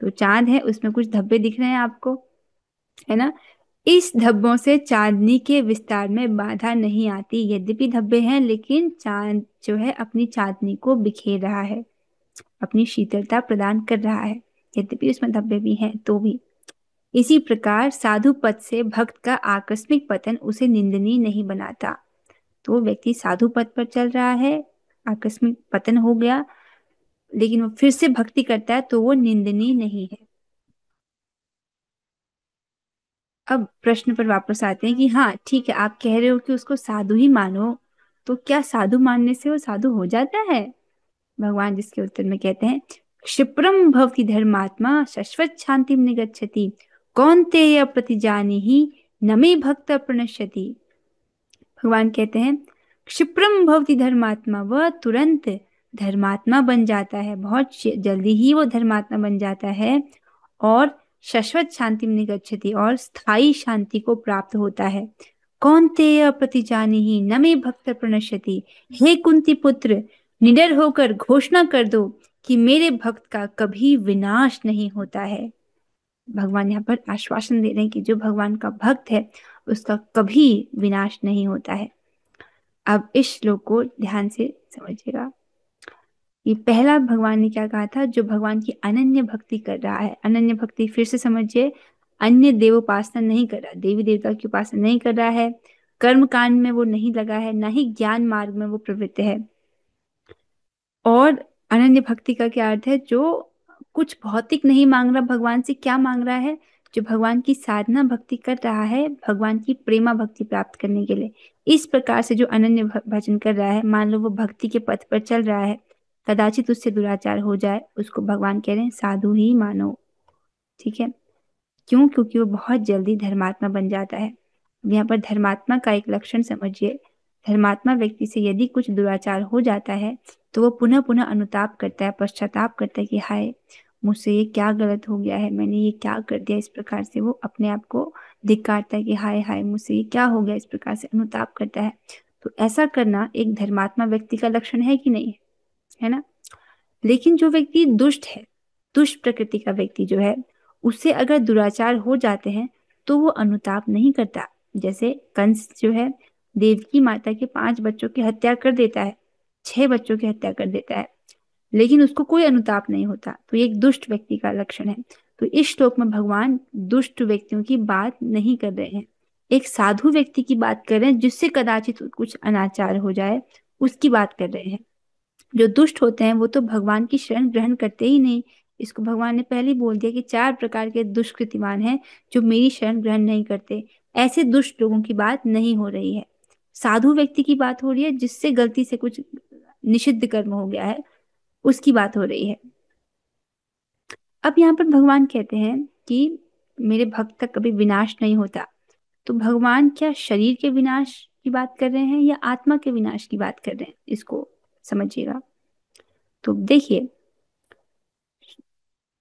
तो चांद है, उसमें कुछ धब्बे दिख रहे हैं आपको, है ना? इस धब्बों से चांदनी के विस्तार में बाधा नहीं आती। यद्यपि धब्बे हैं लेकिन चांद जो है अपनी चांदनी को बिखेर रहा है, अपनी शीतलता प्रदान कर रहा है। यद्यपि उसमें धब्बे भी हैं तो भी। इसी प्रकार साधु पद से भक्त का आकस्मिक पतन उसे निंदनीय नहीं बनाता। तो व्यक्ति साधु पद पर चल रहा है, आकस्मिक पतन हो गया, लेकिन वो फिर से भक्ति करता है तो वो निंदनीय नहीं है। अब प्रश्न पर वापस आते हैं कि हाँ ठीक है आप कह रहे हो कि उसको साधु ही मानो, तो क्या साधु मानने से वो साधु हो जाता है? भगवान जिसके उत्तर में कहते हैं, क्षिप्रम भवति धर्मात्मा शाश्वत शांतिम निगच्छति कौन्तेय प्रतिजानीहि न मे भक्त प्रणश्यति। भगवान कहते हैं, क्षिप्रम भवति धर्मात्मा, वह तुरंत धर्मात्मा बन जाता है, बहुत जल्दी ही वो धर्मात्मा बन जाता है, और शाश्वत शांति में निगच्छति, और स्थायी शांति को प्राप्त होता है। कौन्तेय प्रतिजानीहि न मे भक्त प्रणश्यति। हे कुंती पुत्र, निडर होकर घोषणा कर दो कि मेरे भक्त का कभी विनाश नहीं होता है। भगवान यहाँ पर आश्वासन दे रहे हैं कि जो भगवान का भक्त है उसका कभी विनाश नहीं होता है। अब इस श्लोक को ध्यान से समझिएगा। ये पहला भगवान ने क्या कहा था? जो भगवान की अनन्य भक्ति कर रहा है, अनन्य भक्ति फिर से समझिए, अन्य देव उपासना नहीं कर रहा, देवी देवता की उपासना नहीं कर रहा है, कर्म कांड में वो नहीं लगा है, ना ही ज्ञान मार्ग में वो प्रवृत्त है। और अनन्य भक्ति का क्या अर्थ है? जो कुछ भौतिक नहीं मांग रहा भगवान से, क्या मांग रहा है? जो भगवान की साधना भक्ति कर रहा है भगवान की प्रेमा भक्ति प्राप्त करने के लिए। इस प्रकार से जो अनन्य भजन कर रहा है, मान लो वो भक्ति के पथ पर चल रहा है, कदाचित उससे दुराचार हो जाए, उसको भगवान कह रहे हैं साधु ही मानो। ठीक है? क्यों? क्योंकि वो बहुत जल्दी धर्मात्मा बन जाता है। यहाँ पर धर्मात्मा का एक लक्षण समझिए। धर्मात्मा व्यक्ति से यदि कुछ दुराचार हो जाता है तो वो पुनः पुनः अनुताप करता है, पश्चाताप करता है कि हाय मुझसे ये क्या गलत हो गया है, मैंने ये क्या कर दिया। इस प्रकार से वो अपने आप को धिक्कारता है कि हाय हाय मुझसे ये क्या हो गया, इस प्रकार से अनुताप करता है। तो ऐसा करना एक धर्मात्मा व्यक्ति का लक्षण है कि नहीं? है ना? लेकिन जो व्यक्ति दुष्ट है, दुष्ट प्रकृति का व्यक्ति जो है, उससे अगर दुराचार हो जाते हैं तो वो अनुताप नहीं करता। जैसे कंस जो है देवकी माता के 5 बच्चों की हत्या कर देता है, 6 बच्चों की हत्या कर देता है, लेकिन उसको कोई अनुताप नहीं होता। तो ये एक दुष्ट व्यक्ति का लक्षण है। तो इस श्लोक में भगवान दुष्ट व्यक्तियों की बात नहीं कर रहे हैं, एक साधु व्यक्ति की बात कर रहे हैं जिससे कदाचित कुछ अनाचार हो जाए, उसकी बात कर रहे हैं। जो दुष्ट होते हैं वो तो भगवान की शरण ग्रहण करते ही नहीं। इसको भगवान ने पहले ही बोल दिया कि 4 प्रकार के दुष्कृतिमान हैं जो मेरी शरण ग्रहण नहीं करते। ऐसे दुष्ट लोगों की बात नहीं हो रही है, साधु व्यक्ति की बात हो रही है जिससे गलती से कुछ निषिद्ध कर्म हो गया है, उसकी बात हो रही है। अब यहाँ पर भगवान कहते हैं कि मेरे भक्त का कभी विनाश नहीं होता। तो भगवान क्या शरीर के विनाश की बात कर रहे हैं या आत्मा के विनाश की बात कर रहे हैं, इसको समझिएगा। तो देखिए,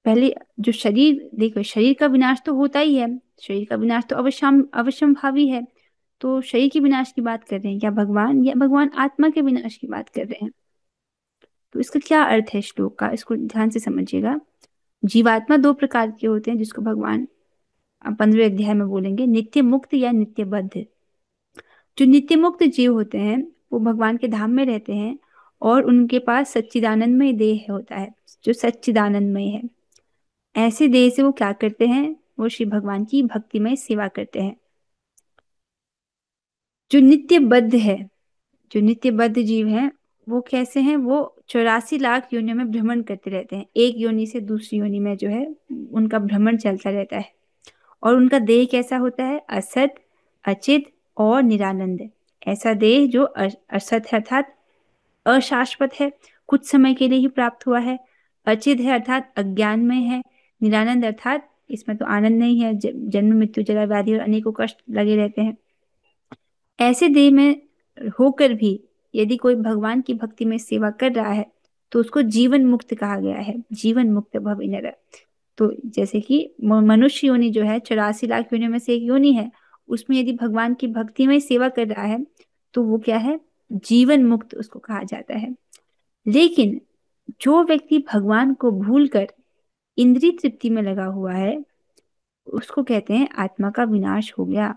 पहले जो शरीर, देखो शरीर का विनाश तो होता ही है, शरीर का विनाश तो अवश्यंभावी है। तो शरीर के विनाश की बात कर रहे हैं या भगवान आत्मा के विनाश की बात कर रहे हैं? तो इसका क्या अर्थ है श्लोक का, इसको ध्यान से समझिएगा। जीवात्मा दो प्रकार के होते हैं, जिसको भगवान 15वें अध्याय में बोलेंगे, नित्य मुक्त या नित्य बद्ध। जो नित्य मुक्त जीव होते हैं वो भगवान के धाम में रहते हैं और उनके पास सच्चिदानंदमय देह होता है, जो सच्चिदानंदमय है। ऐसे देह से वो क्या करते हैं, वो श्री भगवान की भक्तिमय सेवा करते हैं। जो नित्य बद्ध है, जो नित्य बद्ध जीव हैं, वो कैसे हैं, वो 84 लाख योनियों में भ्रमण करते रहते हैं, एक योनि से दूसरी योनि में जो है उनका भ्रमण चलता रहता है। और उनका देह कैसा होता है, असत, अचित और निरानंद। ऐसा देह जो असत है अर्थात अशाश्वत है, कुछ समय के लिए ही प्राप्त हुआ है। अचित है अर्थात अज्ञान में है। निरानंद अर्थात इसमें तो आनंद नहीं है, जन्म मृत्यु जरा व्याधि और अनेकों कष्ट लगे रहते हैं। ऐसे देह में होकर भी यदि कोई भगवान की भक्ति में सेवा कर रहा है तो उसको जीवन मुक्त कहा गया है, जीवन मुक्त भव नर। तो जैसे कि मनुष्य योनि जो है 84 लाख योनियों में से एक योनि है, उसमें यदि भगवान की भक्ति में सेवा कर रहा है तो वो क्या है, जीवन मुक्त उसको कहा जाता है। लेकिन जो व्यक्ति भगवान को भूलकर इंद्रिय तृप्ति में लगा हुआ है, उसको कहते हैं आत्मा का विनाश हो गया।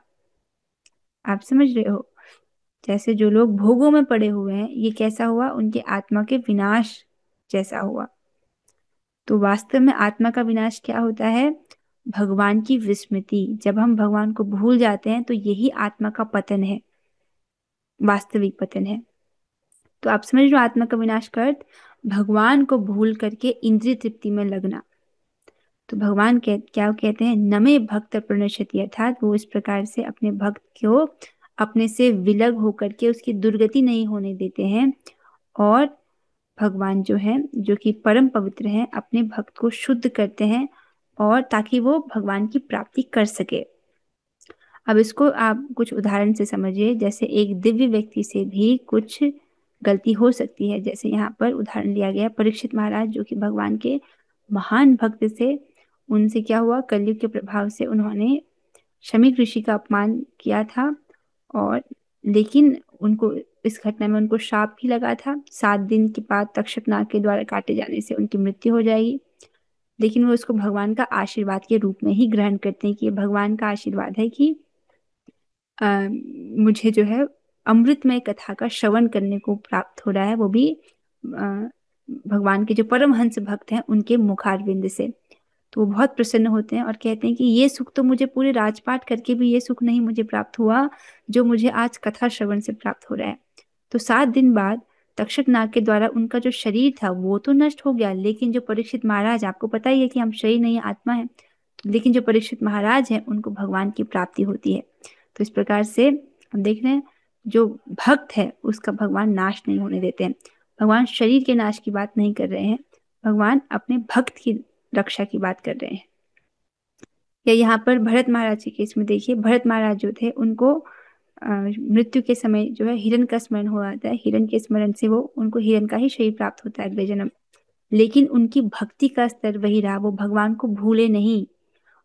आप समझ रहे हो, जैसे जो लोग भोगों में पड़े हुए हैं, ये कैसा हुआ, उनके आत्मा के विनाश जैसा हुआ। तो वास्तव में आत्मा का विनाश क्या होता है, भगवान की विस्मृति। जब हम भगवान को भूल जाते हैं तो यही आत्मा का पतन है, वास्तविक पतन है। तो आप समझ रहे हो आत्मा का विनाश का अर्थ, भगवान को भूल करके इंद्रिय तृप्ति में लगना। तो भगवान क्या कहते हैं, नमे भक्त प्रणश्यति, अर्थात वो इस प्रकार से अपने भक्त को अपने से विलग होकर के उसकी दुर्गति नहीं होने देते हैं। और भगवान जो है, जो कि परम पवित्र हैं, अपने भक्त को शुद्ध करते हैं और ताकि वो भगवान की प्राप्ति कर सके। अब इसको आप कुछ उदाहरण से समझिए। जैसे एक दिव्य व्यक्ति से भी कुछ गलती हो सकती है। जैसे यहाँ पर उदाहरण लिया गया परीक्षित महाराज, जो कि भगवान के महान भक्त से, उनसे क्या हुआ, कलयुग के प्रभाव से उन्होंने शमीक ऋषि का अपमान किया था। और लेकिन उनको इस घटना में उनको शाप भी लगा था, 7 दिन के बाद तक्षक नाग के द्वारा काटे जाने से उनकी मृत्यु हो जाएगी। लेकिन वो इसको भगवान का आशीर्वाद के रूप में ही ग्रहण करते हैं कि ये भगवान का आशीर्वाद है कि मुझे जो है अमृतमय कथा का श्रवण करने को प्राप्त हो रहा है, वो भी भगवान के जो परमहंस भक्त हैं उनके मुखारविंद से। तो वो बहुत प्रसन्न होते हैं और कहते हैं कि ये सुख तो मुझे पूरे राजपाट करके भी ये सुख नहीं मुझे प्राप्त हुआ जो मुझे आज कथा श्रवण से प्राप्त हो रहा है। तो 7 दिन बाद तक्षक नाग के द्वारा उनका जो शरीर था वो तो नष्ट हो गया, लेकिन जो परीक्षित महाराज, आपको पता ही है कि हम शरीर नहीं आत्मा है, लेकिन जो परीक्षित महाराज हैं उनको भगवान की प्राप्ति होती है। तो इस प्रकार से हम देख रहे हैं, जो भक्त है उसका भगवान नाश नहीं होने देते हैं। भगवान शरीर के नाश की बात नहीं कर रहे हैं, भगवान अपने भक्त की रक्षा की बात कर रहे हैं। या यहाँ पर भरत महाराज के केस में देखिए, भरत महाराज जो थे उनको मृत्यु के समय जो है हिरण का स्मरण हो जाता है, हिरण के स्मरण से वो उनको हिरण का ही शरीर प्राप्त होता है अगले जन्म। लेकिन उनकी भक्ति का स्तर वही रहा, वो भगवान को भूले नहीं,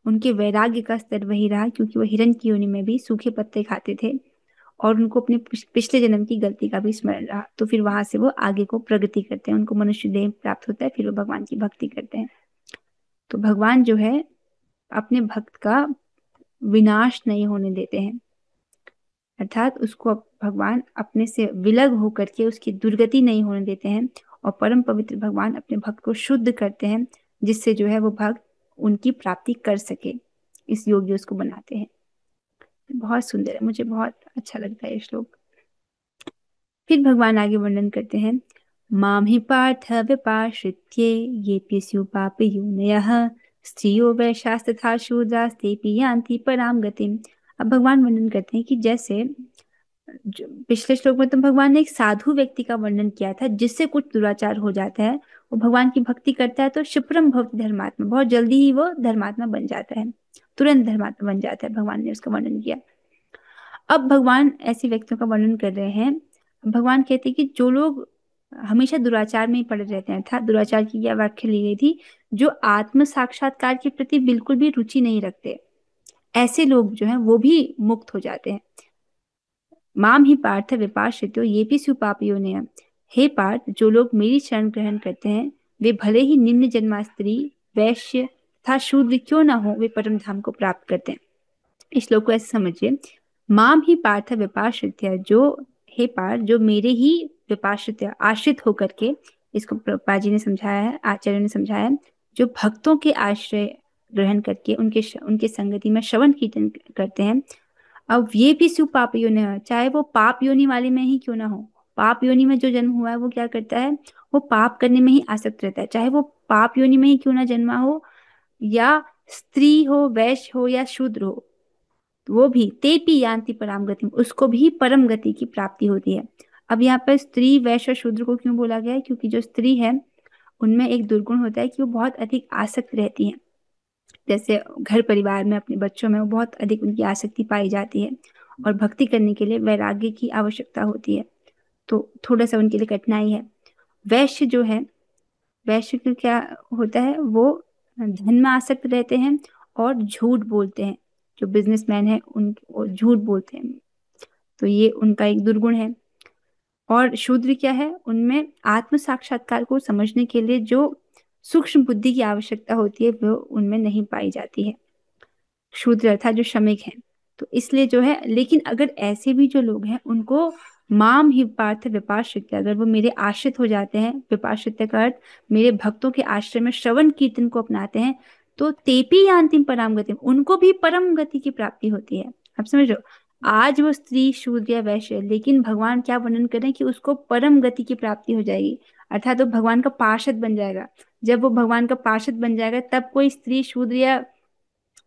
उनके वैराग्य का स्तर वही रहा, क्योंकि वो हिरण की योनि में भी सूखे पत्ते खाते थे और उनको अपने पिछले जन्म की गलती का भी स्मरण रहा। तो फिर वहां से वो आगे को प्रगति करते हैं, उनको मनुष्य देह प्राप्त होता है, फिर वो भगवान की भक्ति करते हैं। तो भगवान जो है अपने भक्त का विनाश नहीं होने देते हैं, अर्थात उसको भगवान अपने से विलग होकर के उसकी दुर्गति नहीं होने देते हैं। और परम पवित्र भगवान अपने भक्त को शुद्ध करते हैं, जिससे जो है वो भक्त उनकी प्राप्ति कर सके, इस योग्य उसको बनाते हैं। बहुत सुंदर है, मुझे बहुत अच्छा लगता है ये श्लोक। फिर भगवान आगे वर्णन करते हैं, माम ही पार्थ व्यपाश्रित्ये ये स्युः पापयोनयः स्त्रियो वैश्यास् तथा शूद्रास्तेऽपि यान्ति पराम गतिम्। अब भगवान वर्णन करते हैं कि जैसे पिछले श्लोक में तो भगवान ने एक साधु व्यक्ति का वर्णन किया था जिससे कुछ दुराचार हो जाता है, वो भगवान की भक्ति करता है तो क्षिप्रम भवति धर्मात्मा, बहुत जल्दी ही वो धर्मात्मा बन जाता है, तुरंत धर्मात्मा बन जाता है, भगवान ने उसका वर्णन किया। अब भगवान ऐसे व्यक्तियों का वर्णन कर रहे हैं। भगवान कहते हैं कि जो लोग हमेशा दुराचार में ही पड़े रहते हैं, अर्थात दुराचार की यह व्याख्या ली गई थी, जो आत्म साक्षात्कार के प्रति बिल्कुल भी रुचि नहीं रखते, ऐसे लोग जो हैं वो भी मुक्त हो जाते हैं। माम ही पार्थ विपाश्रितो ये भी सुपापियों ने। हे पार्थ, जो लोग मेरी शरण ग्रहण करते हैं वे भले ही निम्न जन्मा स्त्री, वैश्य तथा शूद्र क्यों ना हो, वे परम धाम को प्राप्त करते हैं। इस श्लोक को ऐसे समझिए, माम ही पार्थ विपाश्रित्य, जो हे पार्थ जो मेरे ही विपाश्रित्य आश्रित होकर के, इसको प्रभुपाद जी ने समझाया है, आचार्य ने समझाया है, जो भक्तों के आश्रय ग्रहण करके उनके संगति में श्रवण कीर्तन करते हैं। अब ये भी शिव पाप योनि है, चाहे वो पाप योनि वाले में ही क्यों ना हो। पाप योनि में जो जन्म हुआ है वो क्या करता है, वो पाप करने में ही आसक्त रहता है, चाहे वो पाप योनि में ही क्यों ना जन्मा हो, या स्त्री हो, वैश्य हो या शूद्र हो, तो वो भी तेपी यान्ति परम गति, उसको भी परम गति की प्राप्ति होती है। अब यहाँ पर स्त्री, वैश्य और शूद्र को क्यों बोला गया है, क्योंकि जो स्त्री है उनमें एक दुर्गुण होता है कि वो बहुत अधिक आसक्त रहती है। जैसे घर परिवार में अपने बच्चों में वो बहुत अधिक उनकी आसक्ति पाई जाती है, और भक्ति करने के लिए वैराग्य की आवश्यकता होती है, तो थोड़ा सा उनके लिए कठिनाई है। वैश्य जो है, वैश्य का क्या होता है, वो धन में आसक्त रहते हैं और झूठ बोलते हैं। जो बिजनेसमैन है उन वो झूठ बोलते हैं, तो ये उनका एक दुर्गुण है। और शूद्र क्या है, उनमें आत्म साक्षात्कार को समझने के लिए जो सूक्ष्म बुद्धि की आवश्यकता होती है वो उनमें नहीं पाई जाती है। शूद्र अर्थात जो श्रमिक हैं, तो इसलिए जो है, लेकिन अगर ऐसे भी जो लोग हैं उनको माम ही पार्थ विपाश्रित्य, अगर वो मेरे आश्रित हो जाते हैं, विपाश्रित्य का अर्थ मेरे भक्तों के आश्रय में श्रवण कीर्तन को अपनाते हैं, तो तेपी अंतिम परम गति, उनको भी परम गति की प्राप्ति होती है। आप समझ रहे हो, आज वो स्त्री, शूद्र या वैश्य है, लेकिन भगवान क्या वर्णन करें कि उसको परम गति की प्राप्ति हो जाएगी, अर्थात वो भगवान का पार्षद बन जाएगा। जब वो भगवान का पार्षद बन जाएगा तब कोई स्त्री, शूद्र या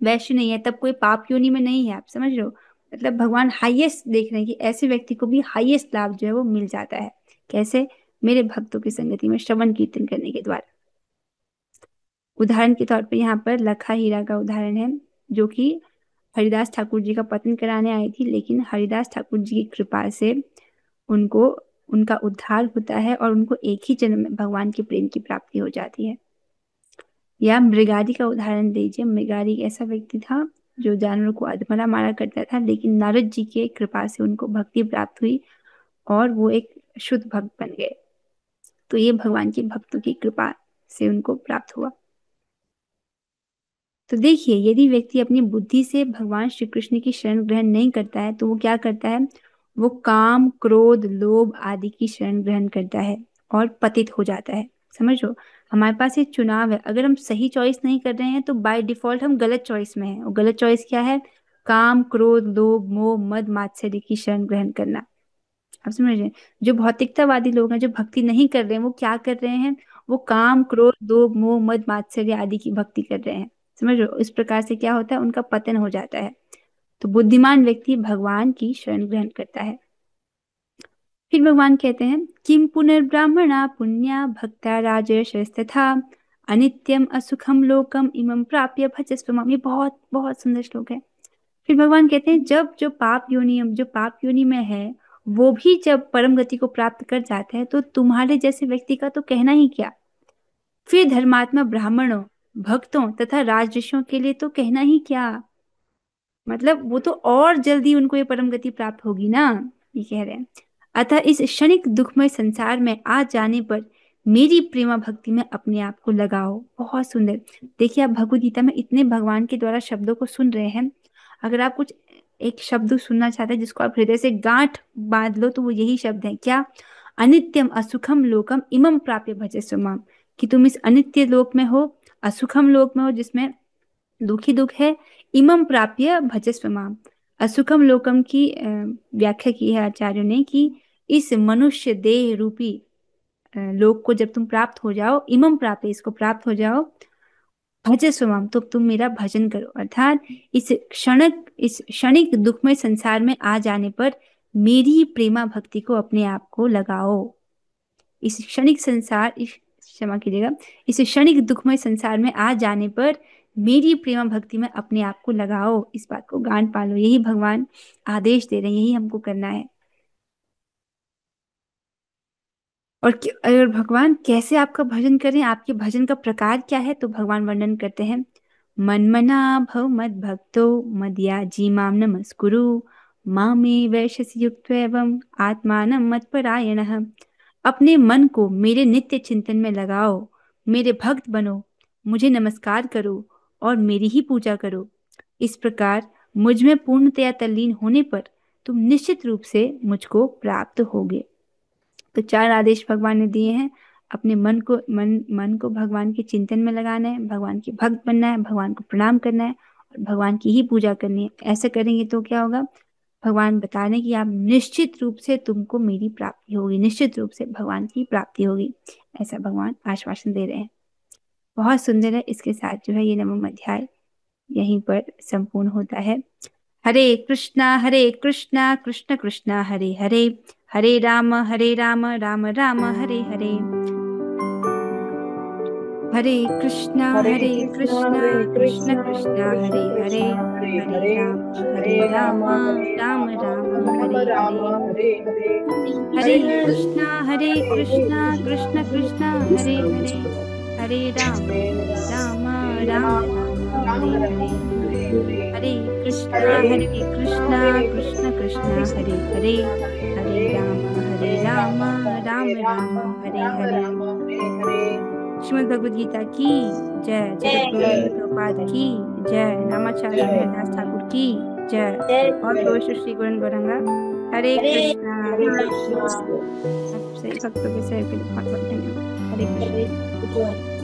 वैश्य नहीं है, तब कोई पाप योनि में नहीं है। आप समझ रहे हो, मतलब भगवान हाईएस्ट देख रहे हैं कि ऐसे व्यक्ति को भी हाईएस्ट लाभ जो है वो मिल जाता है। कैसे, मेरे भक्तों की संगति में श्रवण कीर्तन करने के द्वारा। उदाहरण के तौर पर यहाँ पर लखा हीरा का उदाहरण है, जो कि हरिदास ठाकुर जी का पतन कराने आई थी, लेकिन हरिदास ठाकुर जी की कृपा से उनको उनका उद्धार होता है और उनको एक ही जन्म में भगवान के प्रेम की प्राप्ति हो जाती है। या मृगारी का उदाहरण दीजिए, मृगारी एक ऐसा व्यक्ति था जो जानवरों को अधमरा मारा करता था, लेकिन नारद जी के कृपा से उनको भक्ति प्राप्त हुई और वो एक शुद्ध भक्त बन गए। तो ये भगवान के भक्तों की कृपा से उनको प्राप्त हुआ। तो देखिए, यदि व्यक्ति अपनी बुद्धि से भगवान श्री कृष्ण की शरण ग्रहण नहीं करता है तो वो क्या करता है, वो काम, क्रोध, लोभ आदि की शरण ग्रहण करता है और पतित हो जाता है। समझो, हमारे पास एक चुनाव है, अगर हम सही चॉइस नहीं कर रहे हैं तो बाय डिफॉल्ट हम गलत चॉइस में हैं। और गलत चॉइस क्या है, काम, क्रोध, लोभ, मोह, मद, मात्सर्य की शरण ग्रहण करना। आप समझ रहे हैं, जो भौतिकतावादी लोग हैं, जो भक्ति नहीं कर रहे हैं, वो क्या कर रहे हैं, वो काम, क्रोध, लोभ, मोह, मद, मात्सर्य आदि की भक्ति कर रहे हैं। समझ रहे हो, इस प्रकार से क्या होता है, उनका पतन हो जाता है। तो बुद्धिमान व्यक्ति भगवान की शरण ग्रहण करता है। फिर भगवान कहते हैं, किम पुनर्ब्राह्मणा पुण्या भक्ता राजर्षयस्तथा अनित्यम असुखम लोकम इमं प्राप्य भजस्व माम। ये बहुत बहुत सुंदर श्लोक है। फिर भगवान कहते हैं, जब जो पाप योनि में है वो भी जब परम गति को प्राप्त कर जाता है तो तुम्हारे जैसे व्यक्ति का तो कहना ही क्या। फिर धर्मात्मा ब्राह्मणों, भक्तों तथा राजर्षियों के लिए तो कहना ही क्या, मतलब वो तो और जल्दी उनको ये परम गति प्राप्त होगी ना, ये कह रहे हैं। अतः इस क्षणिक दुखमय संसार में आ जाने पर मेरी प्रेमा भक्ति में अपने आप को लगाओ। बहुत सुंदर। देखिए, आप भगवद गीता में इतने भगवान के द्वारा शब्दों को सुन रहे हैं, अगर आप कुछ एक शब्द सुनना चाहते हैं जिसको आप हृदय से गांठ बांध लो तो वो यही शब्द है, क्या, अनित्यम असुखम लोकम इमं प्राप्य भजस्व माम। कि तुम इस अनित्य लोक में हो, असुखम लोक में हो जिसमें दुखी दुख है, इमं प्राप्य भजस्व माम। असुखम लोकम की व्याख्या की है आचार्यों ने कि इस मनुष्य देह रूपी लोक को जब तुम प्राप्त हो जाओ, इमं प्राप्य, इसको प्राप्त हो जाओ, भजस्व माम, तो तुम मेरा भजन करो। अर्थात इस क्षणिक दुखमय संसार में आ जाने पर मेरी प्रेमा भक्ति को अपने आप को लगाओ। इस क्षणिक दुखमय संसार में आ जाने पर मेरी प्रेम भक्ति में अपने आप को लगाओ, इस बात को गांठ पालो। यही भगवान आदेश दे रहे हैं, यही हमको करना है। और अगर भगवान कैसे आपका भजन करें, आपके भजन का प्रकार क्या है, तो भगवान वर्णन करते हैं, मन्मना भव मद भक्तो मदयाजी माम नमस्कुरु मामे वैश्यसि युक्त्वैवं आत्मानं मत्परायणः। अपने मन को मेरे नित्य चिंतन में लगाओ, मेरे भक्त बनो, मुझे नमस्कार करो और मेरी ही पूजा करो। इस प्रकार मुझ में पूर्णतया तल्लीन होने पर तुम निश्चित रूप से मुझको प्राप्त होगे। तो चार आदेश भगवान ने दिए हैं। अपने मन को भगवान के चिंतन में लगाना है, भगवान के भक्त बनना है, भगवान को प्रणाम करना है और भगवान की ही पूजा करनी है। ऐसा करेंगे तो क्या होगा, भगवान बता रहे हैं कि आप निश्चित रूप से तुमको मेरी प्राप्ति होगी, निश्चित रूप से भगवान की प्राप्ति होगी। ऐसा भगवान आश्वासन दे रहे हैं। बहुत सुंदर है। इसके साथ जो है ये नवम अध्याय यहीं पर संपूर्ण होता है। हरे कृष्णा कृष्ण कृष्ण हरे हरे, हरे राम राम राम हरे हरे। हरे कृष्णा कृष्ण कृष्ण हरे हरे, हरे राम राम राम हरे हरे। हरे कृष्णा कृष्ण कृष्ण हरे हरे, हरे राम राम राम हरे हरे। हरे कृष्णा कृष्ण कृष्ण हरे हरे, हरे राम राम राम हरे हरे। श्रीमद् भगवद गीता की जय, जगत गुरु प्रभुपाद की जय, नामाचार्य हरिदास ठाकुर की जय और श्री गुरु गौरंगा। हरे कृष्णा। आप सही भक्तों के सहयोग के लिए बहुत बहुत धन्यवाद। हरे कृष्ण।